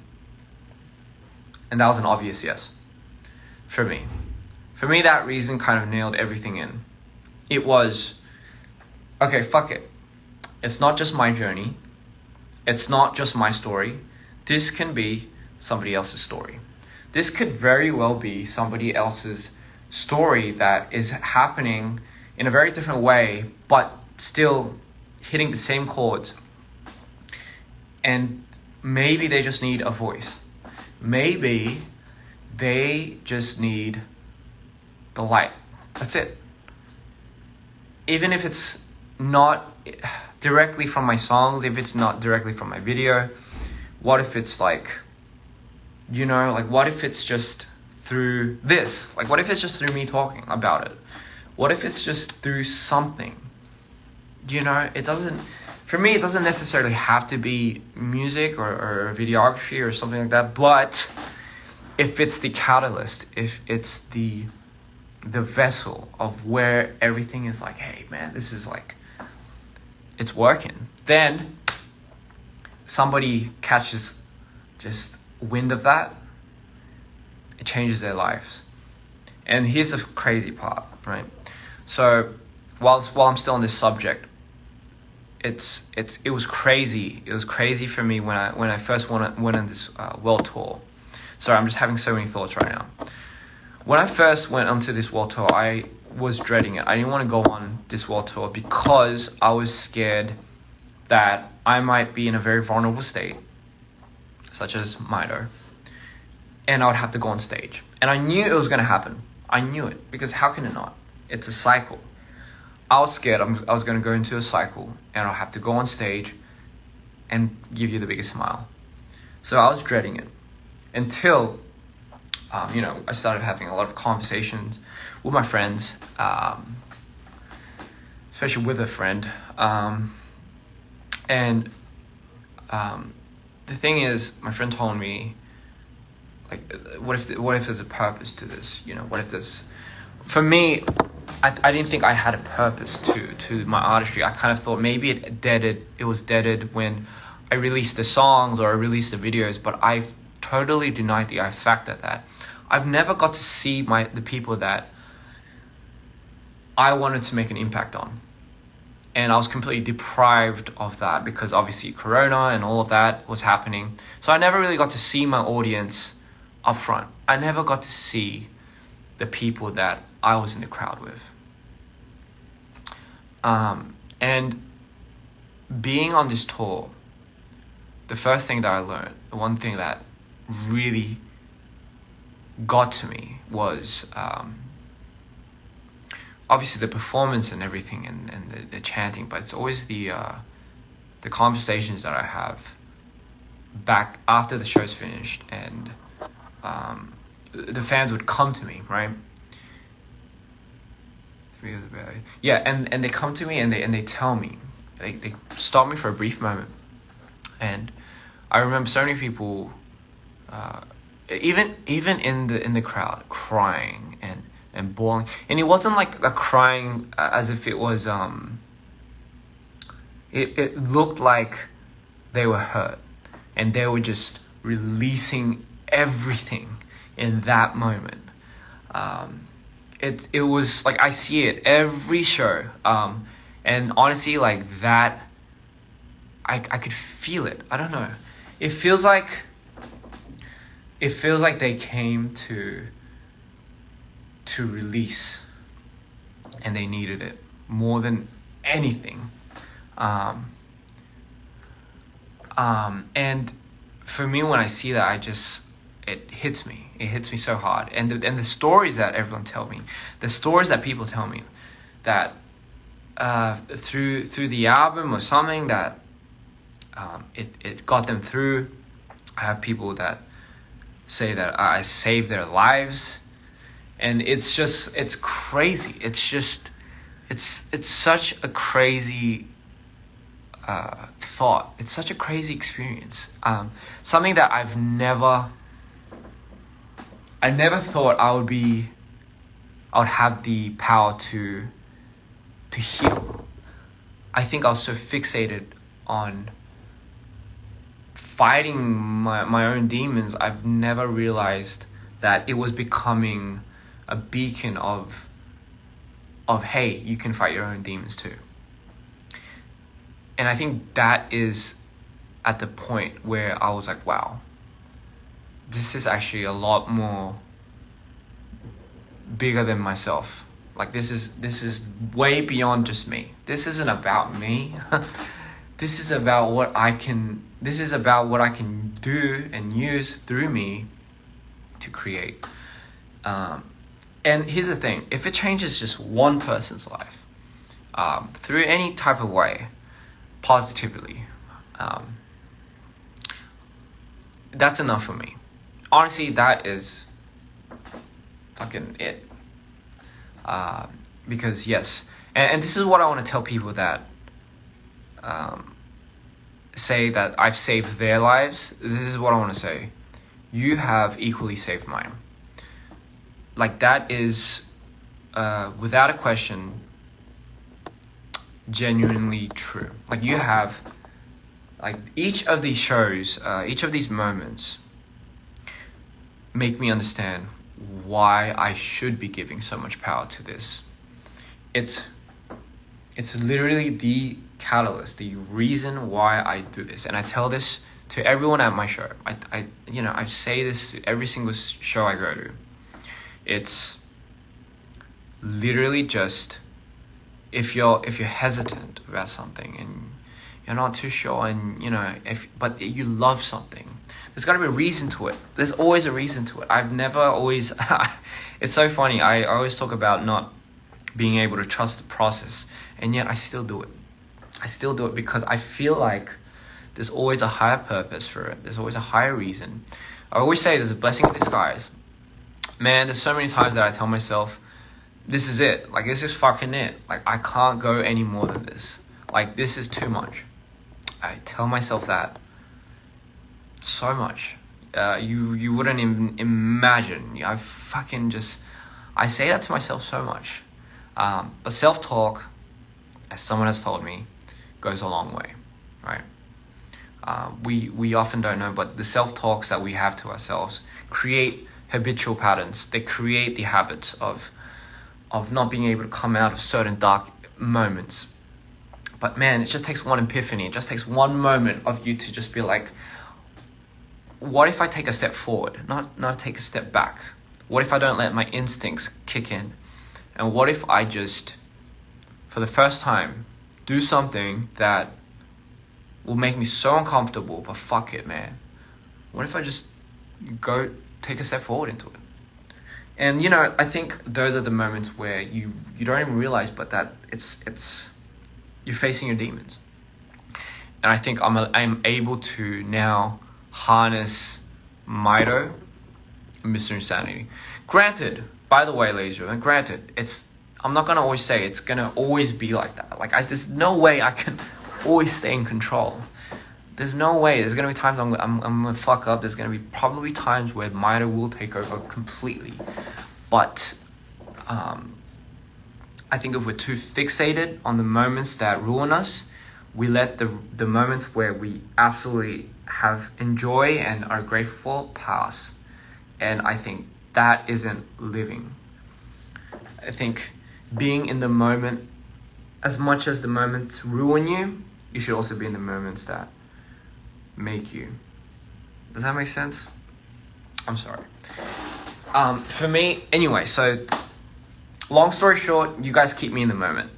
And that was an obvious yes for me. For me, that reason kind of nailed everything in. It was, okay, fuck it. It's not just my journey. It's not just my story. This can be somebody else's story. This could very well be somebody else's story that is happening in a very different way, but still hitting the same chords. And maybe they just need a voice. Maybe they just need the light. That's it. Even if it's not directly from my songs, if it's not directly from my video, what if it's like, what if it's just through this? Like, what if it's just through me talking about it? What if it's just through something? For me, it doesn't necessarily have to be music or videography or something like that, but if it's the catalyst, if it's the vessel of where everything is like, hey man, this is like, it's working, then somebody catches just wind of that, it changes their lives. And here's the crazy part, right? So while I'm still on this subject, it was crazy. It was crazy for me when I first went on this world tour. Sorry, I'm just having so many thoughts right now. When I first went onto this world tour, I was dreading it. I didn't want to go on this world tour because I was scared that I might be in a very vulnerable state, such as Mido, and I would have to go on stage. And I knew it was going to happen. I knew it, because how can it not? It's a cycle. I was scared I was going to go into a cycle and I'll have to go on stage and give you the biggest smile. So I was dreading it until, I started having a lot of conversations with my friends, especially with a friend. The thing is, my friend told me, like, what if there's a purpose to this? What if there's... For me, I didn't think I had a purpose to my artistry. I kind of thought maybe it was deaded when I released the songs or I released the videos, but I totally denied the fact that I've never got to see the people that I wanted to make an impact on. And I was completely deprived of that because obviously Corona and all of that was happening. So I never really got to see my audience up front. I never got to see the people that I was in the crowd with. And being on this tour, the first thing that I learned, the one thing that really got to me was obviously the performance and everything and the chanting, but it's always the conversations that I have back after the show's finished, and the fans would come to me, right? Yeah, and they come to me and they tell me, they stop me for a brief moment, and I remember so many people, even in the crowd, crying and bawling, and it wasn't like a crying as if it was it looked like they were hurt and they were just releasing everything in that moment. It was like, I see it every show, and honestly, like that, I could feel it. I don't know, it feels like they came to release, and they needed it more than anything. And for me, when I see that, it hits me so hard. And the stories that everyone tell me, the stories that people tell me, that through the album or something, that it got them through. I have people that say that I saved their lives, and it's crazy. It's such a crazy thought. It's such a crazy experience. Something that I never thought I would have the power to heal. I think I was so fixated on fighting my own demons. I've never realized that it was becoming a beacon of hey, you can fight your own demons too. And I think that is at the point where I was like, wow, this is actually a lot more bigger than myself. Like, this is way beyond just me. This isn't about me. This is about what I can do and use through me to create. And here's the thing, if it changes just one person's life, through any type of way, positively, that's enough for me. Honestly, that is fucking it. Because yes, and this is what I want to tell people that say that I've saved their lives. This is what I want to say. You have equally saved mine. Like, that is, without a question, genuinely true. Like, you have, like, each of these shows, each of these moments make me understand why I should be giving so much power to this. It's literally the catalyst, the reason why I do this. And I tell this to everyone at my show. I say this to every single show I go to. It's literally just if you're hesitant about something and you're not too sure, and but you love something, there's got to be a reason to it. There's always a reason to it. I've never always it's so funny, I always talk about not being able to trust the process, and yet I still do it because I feel like there's always a higher purpose for it. There's always a higher reason. I always say there's a blessing in disguise. Man, there's so many times that I tell myself, this is it. Like, this is fucking it. Like, I can't go any more than this. Like, this is too much. I tell myself that so much. You wouldn't even imagine. I say that to myself so much. But self-talk, as someone has told me, goes a long way, right? We often don't know, but the self-talks that we have to ourselves create habitual patterns. They create the habits of not being able to come out of certain dark moments. But man, it just takes one epiphany. It just takes one moment of you to just be like, what if I take a step forward, not take a step back? What if I don't let my instincts kick in? And what if I just, for the first time, do something that will make me so uncomfortable, but fuck it, man. What if I just go take a step forward into it? And I think those are the moments where you don't even realize, but that it's you're facing your demons. And I think I'm able to now harness Mito, Mr. Insanity. Granted, by the way, ladies and gentlemen, I'm not gonna always say it's gonna always be like that. Like, there's no way I can always stay in control. There's no way. There's gonna be times I'm gonna fuck up. There's gonna be probably times where Mito will take over completely. But I think if we're too fixated on the moments that ruin us, we let the moments where we absolutely have enjoy and are grateful for pass. And I think that isn't living. I think being in the moment, as much as the moments ruin you, you should also be in the moments that make you. Does that make sense? I'm sorry. For me, anyway, so long story short, you guys keep me in the moment.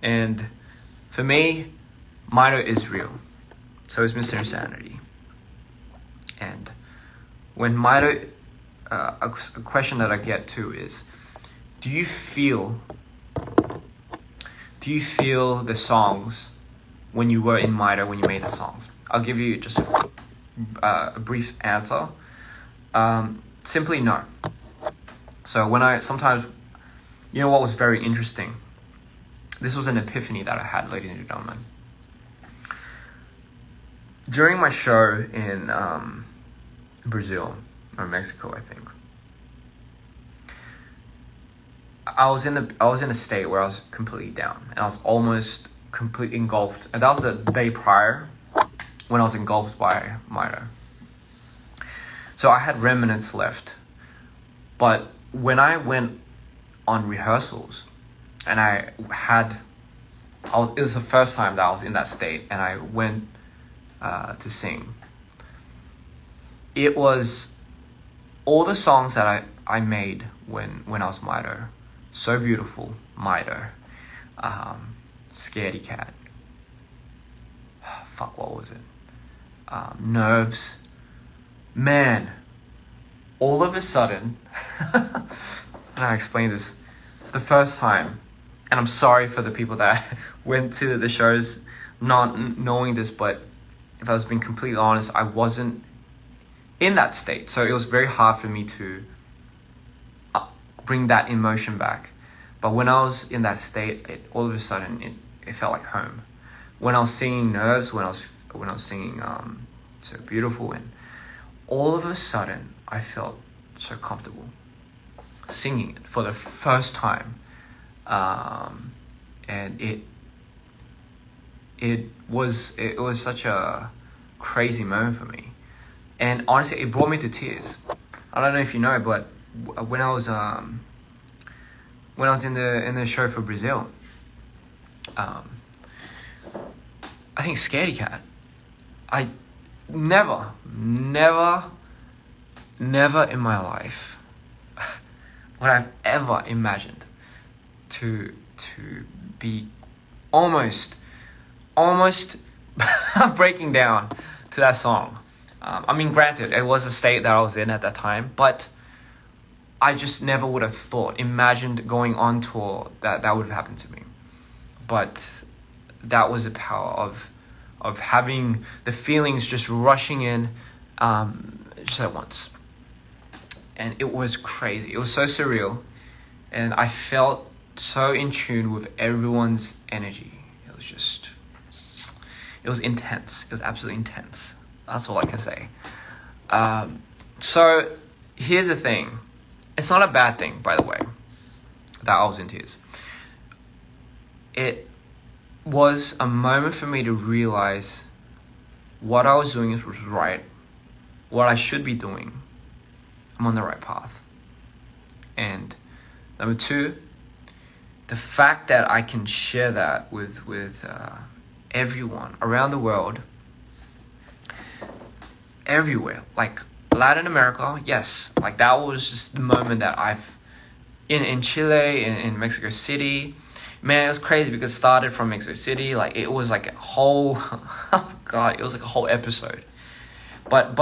And for me, Mito is real. So is Mr. Insanity. And when Mito, a question that I get too is, do you feel the songs when you were in Mito, when you made the songs? I'll give you just a brief answer. Simply no. So sometimes, what was very interesting? This was an epiphany that I had, ladies and gentlemen. During my show in Brazil or Mexico, I think, I was in a state where I was completely down, and I was almost completely engulfed. And that was the day prior, when I was engulfed by Mito. So I had remnants left. But when I went on rehearsals, and it was the first time that I was in that state, and I went to sing. It was all the songs that I made when I was Mito. So Beautiful, Mito. Scaredy Cat. Fuck, what was it? Nerves. Man, all of a sudden, and I explain this, the first time, and I'm sorry for the people that went to the shows not knowing this, but if I was being completely honest, I wasn't in that state. So it was very hard for me to bring that emotion back. But when I was in that state, all of a sudden, it felt like home. When I was singing Nerves, when I was singing So Beautiful, and all of a sudden, I felt so comfortable singing it for the first time. And it was such a crazy moment for me. And honestly, it brought me to tears. I don't know if you know, but when I was in the show for Brazil, I think Scaredy Cat, I never in my life what I've ever imagined to be almost breaking down to that song. I mean, granted, it was a state that I was in at that time, but I just never would have imagined going on tour that would have happened to me. But that was the power of having the feelings just rushing in just at once. And it was crazy. It was so surreal. And I felt so in tune with everyone's energy. It was intense. It was absolutely intense. That's all I can say. So here's the thing. It's not a bad thing, by the way, that I was in tears. It was a moment for me to realize what I was doing was right, what I should be doing. I'm on the right path. And number two, the fact that I can share that with everyone around the world, everywhere, like Latin America, yes, like that was just the moment that in Chile, in Mexico City, man, it was crazy because it started from Mexico City, like it was like a whole, oh God, it was like a whole episode. But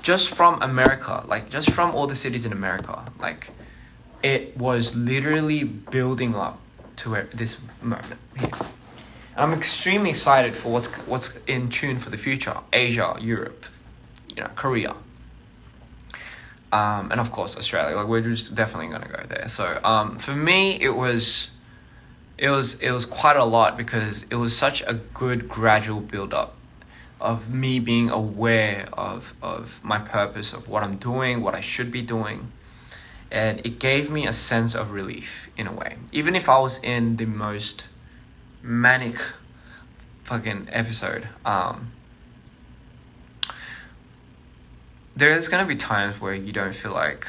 just from America, like just from all the cities in America, like it was literally building up to this moment here. And I'm extremely excited for what's in tune for the future. Asia, Europe, Korea, and of course Australia. Like we're just definitely gonna go there. So for me, it was quite a lot because it was such a good gradual build up of me being aware of my purpose, of what I'm doing, what I should be doing. And it gave me a sense of relief in a way. Even if I was in the most manic fucking episode, there's gonna be times where you don't feel like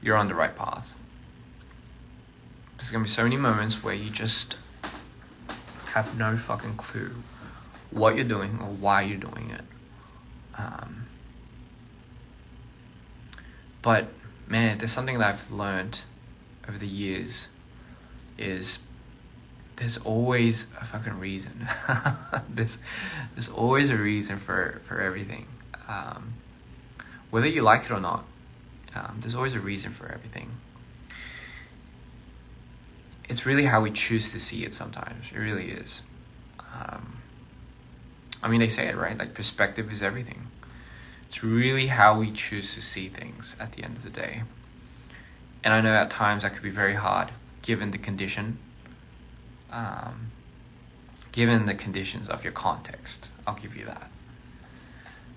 you're on the right path. There's gonna be so many moments where you just have no fucking clue what you're doing or why you're doing it. But man, there's something that I've learned over the years is there's always a fucking reason. there's always a reason for everything. Whether you like it or not, there's always a reason for everything. It's really how we choose to see it sometimes. It really is. I mean, they say it, right? Like, perspective is everything. It's really how we choose to see things at the end of the day. And I know at times that could be very hard, given the condition. Given the conditions of your context. I'll give you that.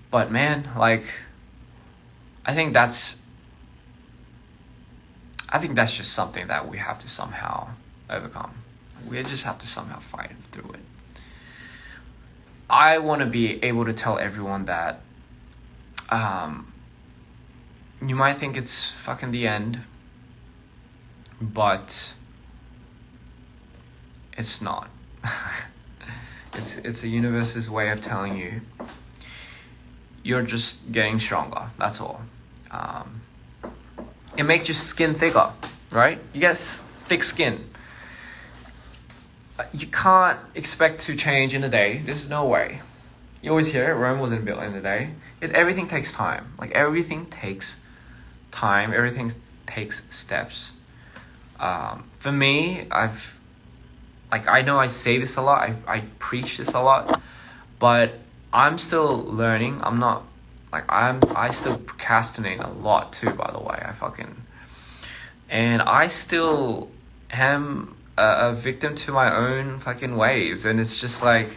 But man, like, I think that's just something that we have to somehow overcome. We just have to somehow fight through it. I want to be able to tell everyone that you might think it's fucking the end, but it's not. It's the universe's way of telling you you're just getting stronger. That's all. It makes your skin thicker, right? You get thick skin. You can't expect to change in a day. There's no way. You always hear it, Rome wasn't built in a day. Everything takes time. Like, everything takes time. Everything takes steps. For me, I know I say this a lot. I preach this a lot. But I'm still learning. I still procrastinate a lot too, by the way. And I still am a victim to my own fucking ways. And it's just like,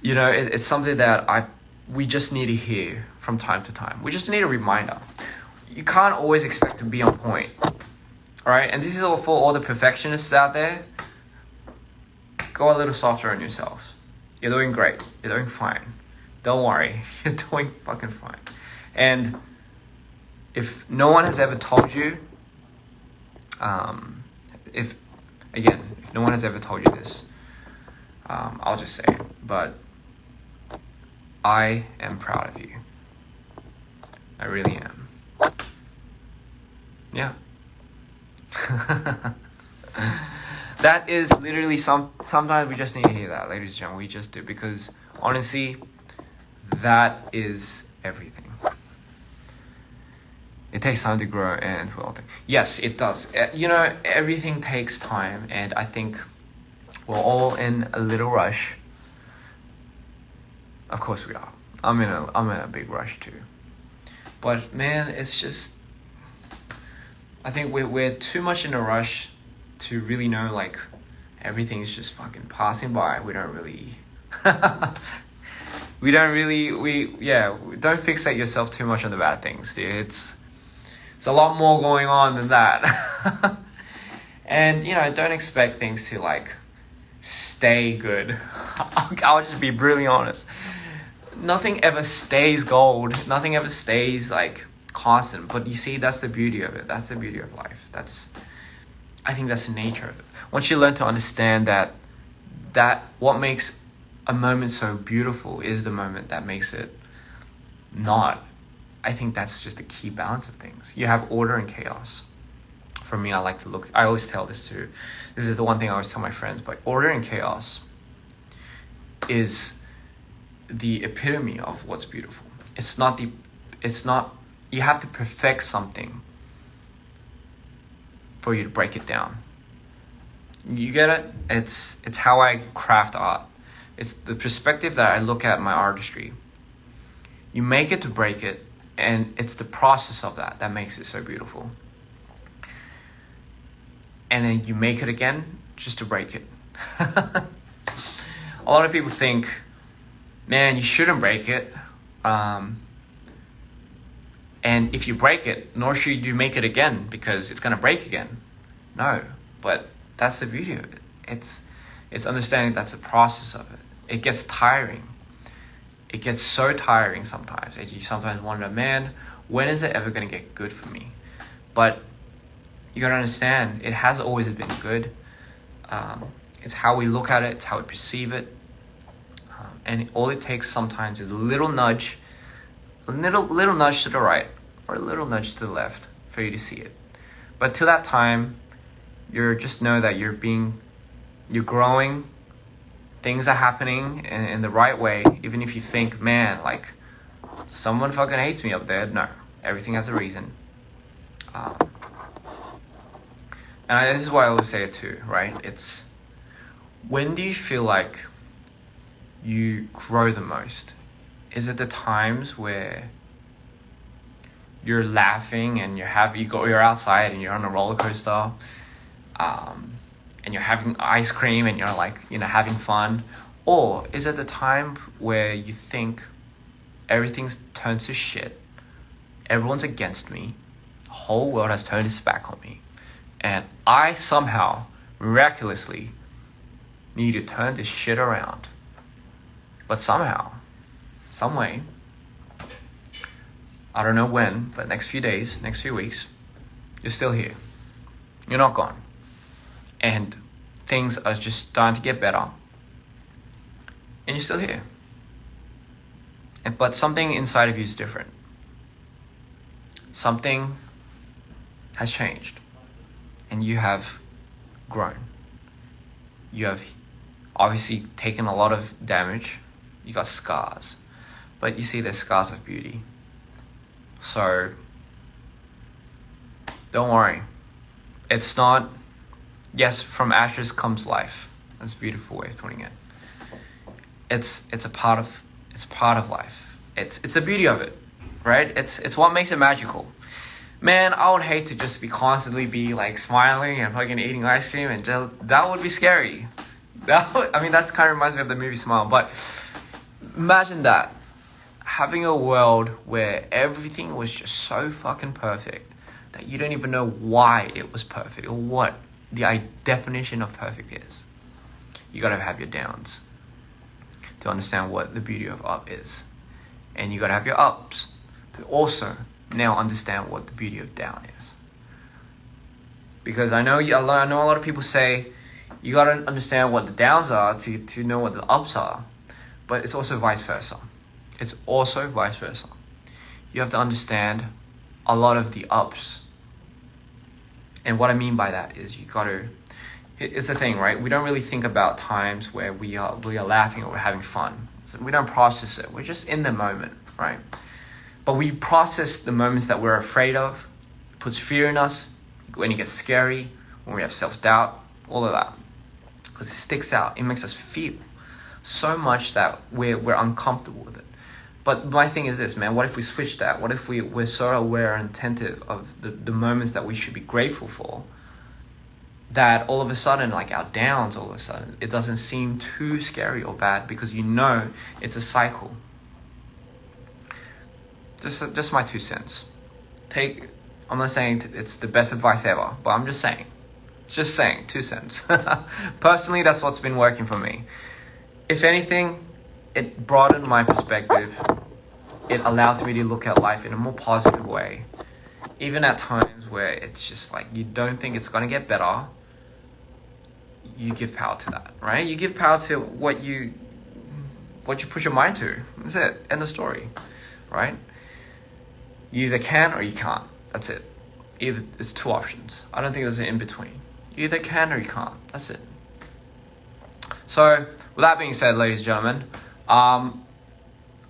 it's something that we just need to hear from time to time. We just need a reminder. You can't always expect to be on point. Alright? And this is all for all the perfectionists out there. Go a little softer on yourselves. You're doing great. You're doing fine. Don't worry. You're doing fucking fine. And if no one has ever told you, if no one has ever told you this, I'll just say it. But I am proud of you. I really am. Yeah. That is literally sometimes we just need to hear that, ladies and gentlemen. We just do, because honestly, that is everything. It takes time to grow and well. Yes, it does. Everything takes time, and I think we're all in a little rush. Of course we are. I'm in a big rush too. But man, it's just, I think we're too much in a rush to really know, like, everything's just fucking passing by. We don't really don't fixate yourself too much on the bad things, dude. It's a lot more going on than that. And don't expect things to like stay good. I'll just be brutally honest. Nothing ever stays gold. Nothing ever stays like constant. But you see, that's the beauty of it. That's the beauty of life. I think that's the nature of it. Once you learn to understand that what makes a moment so beautiful is the moment that makes it not. I think that's just a key balance of things. You have order and chaos. For me, I always tell this too. This is the one thing I always tell my friends, but order and chaos is the epitome of what's beautiful. It's not, you have to perfect something for you to break it down. You get it? It's how I craft art. It's the perspective that I look at my artistry. You make it to break it, and it's the process of that makes it so beautiful. And then you make it again just to break it. A lot of people think, man, you shouldn't break it. And if you break it, nor should you make it again, because it's going to break again. No, but that's the beauty of it. It's understanding that's the process of it. It gets tiring. It gets so tiring sometimes. And you sometimes wonder, man, when is it ever going to get good for me? But you got to understand, it has always been good. It's how we look at it. It's how we perceive it. And all it takes sometimes is a little nudge to the right or a little nudge to the left for you to see it. But till that time, you just know that you're growing. Things are happening in the right way. Even if you think, man, like, someone fucking hates me up there. No, everything has a reason. And this is why I always say it too, right? It's, when do you feel like you grow the most? Is it the times where you're laughing and you're outside and you're on a roller coaster, and you're having ice cream and you're like, having fun? Or is it the time where you think everything's turned to shit, everyone's against me, the whole world has turned its back on me, and I somehow, miraculously, need to turn this shit around? But somehow, some way, I don't know when, but next few days, next few weeks, you're still here. You're not gone. And things are just starting to get better. And you're still here. But something inside of you is different. Something has changed. And you have grown. You have obviously taken a lot of damage. You got scars. But you see, there's scars of beauty. So, don't worry. It's not, yes, from ashes comes life. That's a beautiful way of putting it. It's a part of life. It's the beauty of it, right? It's what makes it magical. Man, I would hate to just constantly be like smiling and fucking eating ice cream, and that would be scary. That's kind of reminds me of the movie Smile. But imagine that, having a world where everything was just so fucking perfect that you don't even know why it was perfect or what the definition of perfect is. You gotta have your downs to understand what the beauty of up is. And you gotta have your ups to also now understand what the beauty of down is. Because I know a lot of people say you gotta understand what the downs are to know what the ups are. But it's also vice versa. You have to understand a lot of the ups And what I mean by that is you got to, it's a thing, right? We don't really think about times where we are laughing or we're having fun. So we don't process it. We're just in the moment, right? But we process the moments that we're afraid of. It puts fear in us when it gets scary, when we have self-doubt, all of that. Because it sticks out. It makes us feel so much that we're uncomfortable with it. But my thing is this, man, what if we switch that? What if we're so aware and attentive of the moments that we should be grateful for, that all of a sudden, like our downs, all of a sudden, it doesn't seem too scary or bad because you know it's a cycle. Just my 2 cents. I'm not saying it's the best advice ever, but I'm just saying. 2 cents. Personally, that's what's been working for me. If anything, it broadened my perspective. It allows me to look at life in a more positive way. Even at times where it's just like you don't think it's going to get better, you give power to that, right? You give power to what you put your mind to. That's it. End of story, right? You either can or you can't. That's it. It's 2 options. I don't think there's an in-between. You either can or you can't. That's it. So, with that being said, ladies and gentlemen, I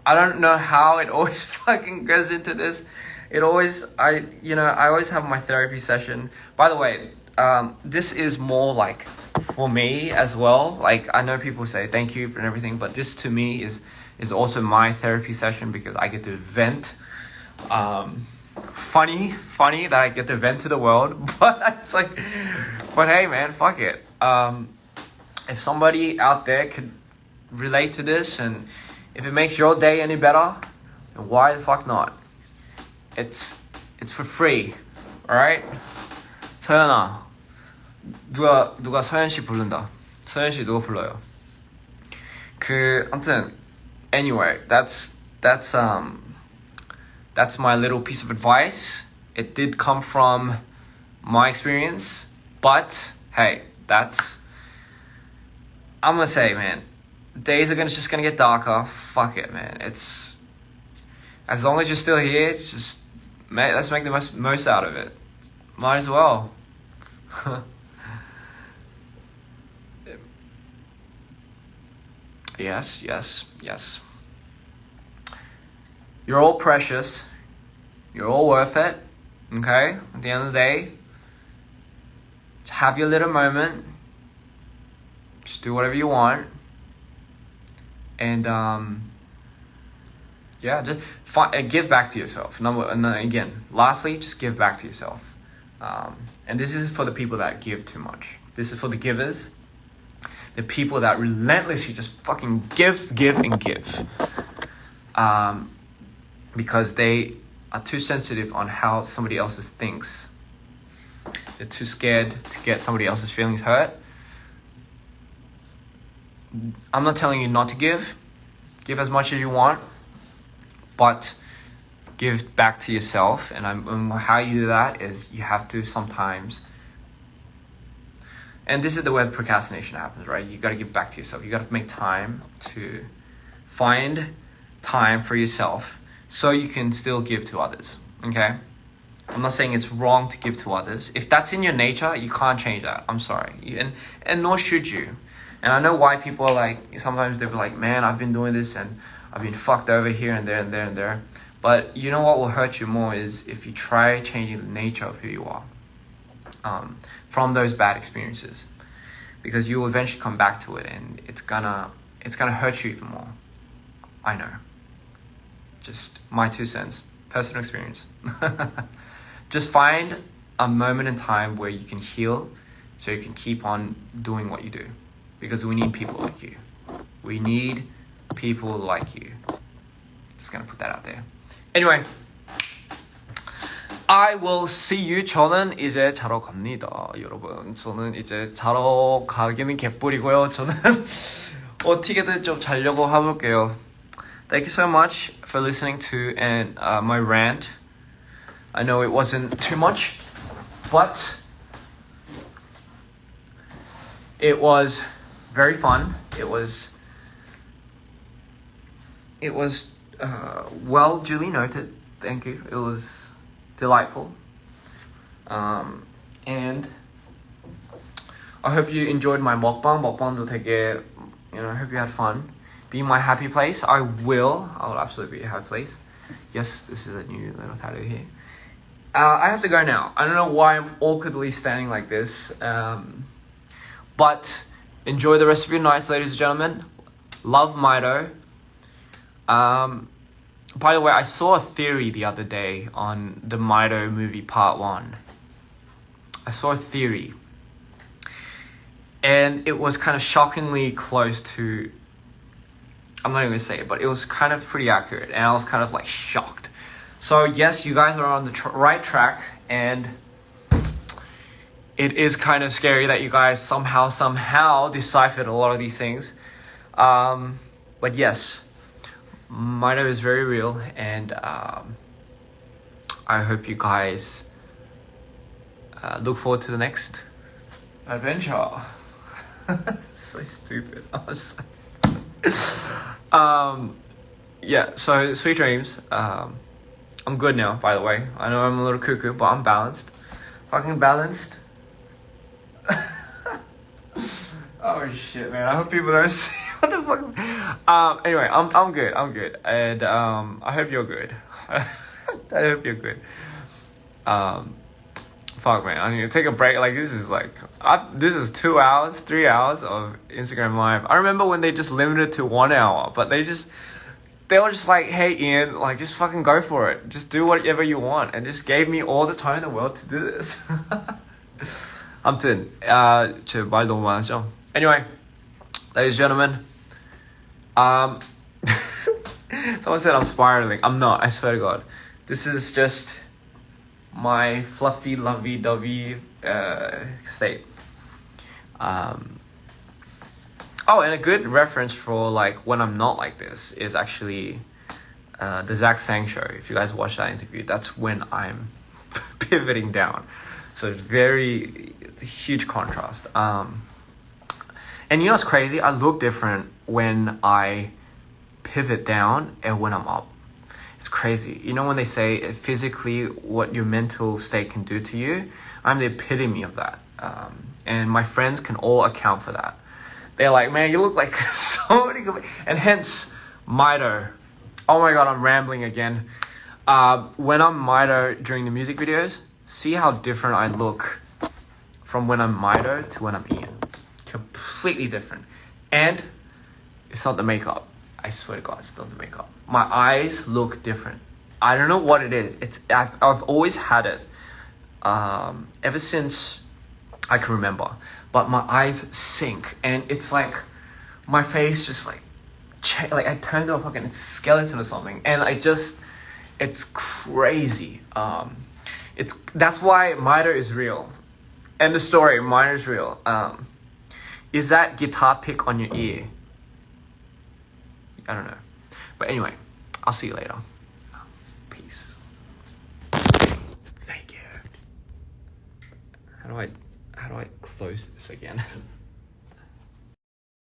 don't know how it always fucking goes into this. I always have my therapy session. By the way, this is more like for me as well. Like, I know people say thank you and everything, but this to me is also my therapy session because I get to vent. Funny that I get to vent to the world, but it's like, but hey man, fuck it. If somebody out there could relate to this and if it makes your day any better, then why the fuck not? It's for free, alright? 서연아, 누가 서연 씨 부른다. 서연 씨 누가 불러요? 아무튼, anyway, that's my little piece of advice. It did come from my experience, but hey, I'm gonna say, man, days are just gonna get darker. Fuck it, man. It's as long as you're still here, let's make the most out of it. Might as well. Yes. You're all precious. You're all worth it. Okay? At the end of the day, just have your little moment. Just do whatever you want. And just give back to yourself. And again, lastly, just give back to yourself. And this is for the people that give too much. This is for the givers. The people that relentlessly just fucking give. Because they are too sensitive on how somebody else thinks. They're too scared to get somebody else's feelings hurt. I'm not telling you not to give. Give as much as you want. But give back to yourself. And how you do that is you have to sometimes... And this is the way procrastination happens, right? You got to give back to yourself. You got to make time to find time for yourself so you can still give to others, okay? I'm not saying it's wrong to give to others. If that's in your nature, you can't change that. I'm sorry. And nor should you. And I know why people are like, sometimes they'll be like, man, I've been doing this and I've been fucked over here and there and there and there. But you know what will hurt you more is if you try changing the nature of who you are from those bad experiences. Because you will eventually come back to it and it's gonna hurt you even more. I know. Just my 2 cents. Personal experience. Just find a moment in time where you can heal so you can keep on doing what you do. Because we need people like you. We need people like you. Just gonna put that out there. Anyway. I will see you. 저는 이제 자러 갑니다. 여러분. 저는 이제 자러 가기는 개뿔이고요. 저는 어떻게든 좀 자려고 해볼게요. Thank you so much for listening to my rant. I know it wasn't too much, but it was very fun. It was duly noted. Thank you. It was delightful. And I hope you enjoyed my mukbang. 먹방도 되게, I hope you had fun. Be my happy place. I will absolutely be a happy place. Yes, this is a new little tattoo here. I have to go now. I don't know why I'm awkwardly standing like this. But enjoy the rest of your nights, ladies and gentlemen. Love Mido. By the way, I saw a theory the other day on the Mido movie part 1. I saw a theory. And it was kind of shockingly close to, I'm not even gonna say it, but it was kind of pretty accurate. And I was kind of like shocked. So yes, you guys are on the right track. And it is kind of scary that you guys somehow deciphered a lot of these things. But yes, Mido is very real. And I hope you guys look forward to the next adventure. So stupid. I was like, yeah, so sweet dreams. I'm good now, by the way. I know I'm a little cuckoo, but I'm balanced. Fucking balanced. Oh shit, man. I hope people don't see what the fuck. Anyway, I'm good. And I hope you're good. I hope you're good. Fuck, man, I need to take a break. Like, this is 2 hours, 3 hours of Instagram Live. I remember when they just limited it to 1 hour, but they were just like, hey, Ian, like, just fucking go for it. Just do whatever you want. And just gave me all the time in the world to do this. 아무튼, 제 말 너무 많았죠? Anyway, ladies and gentlemen, someone said I'm spiraling. I'm not, I swear to God. This is just my fluffy, lovey-dovey state. Oh, and a good reference for like when I'm not like this is actually the Zach Sang show. If you guys watch that interview, that's when I'm pivoting down. So it's a huge contrast. And you know what's crazy? I look different when I pivot down and when I'm up. It's crazy. You know when they say physically what your mental state can do to you? I'm the epitome of that. And my friends can all account for that. They're like, man, you look like so many good... And hence, Mido. Oh my God, I'm rambling again. When I'm Mido during the music videos, see how different I look from when I'm Mido to when I'm Ian. Completely different. And it's not the makeup. I swear to God, it's not the makeup. My eyes look different. I don't know what it is. I've always had it. Ever since I can remember. But my eyes sink. And it's like, my face just like I turned into a fucking skeleton or something. And it's crazy. That's why Mido is real. End of story, Mido is real. Is that guitar pick on your ear? I don't know. But anyway, I'll see you later. Peace. Thank you. How do I close this again?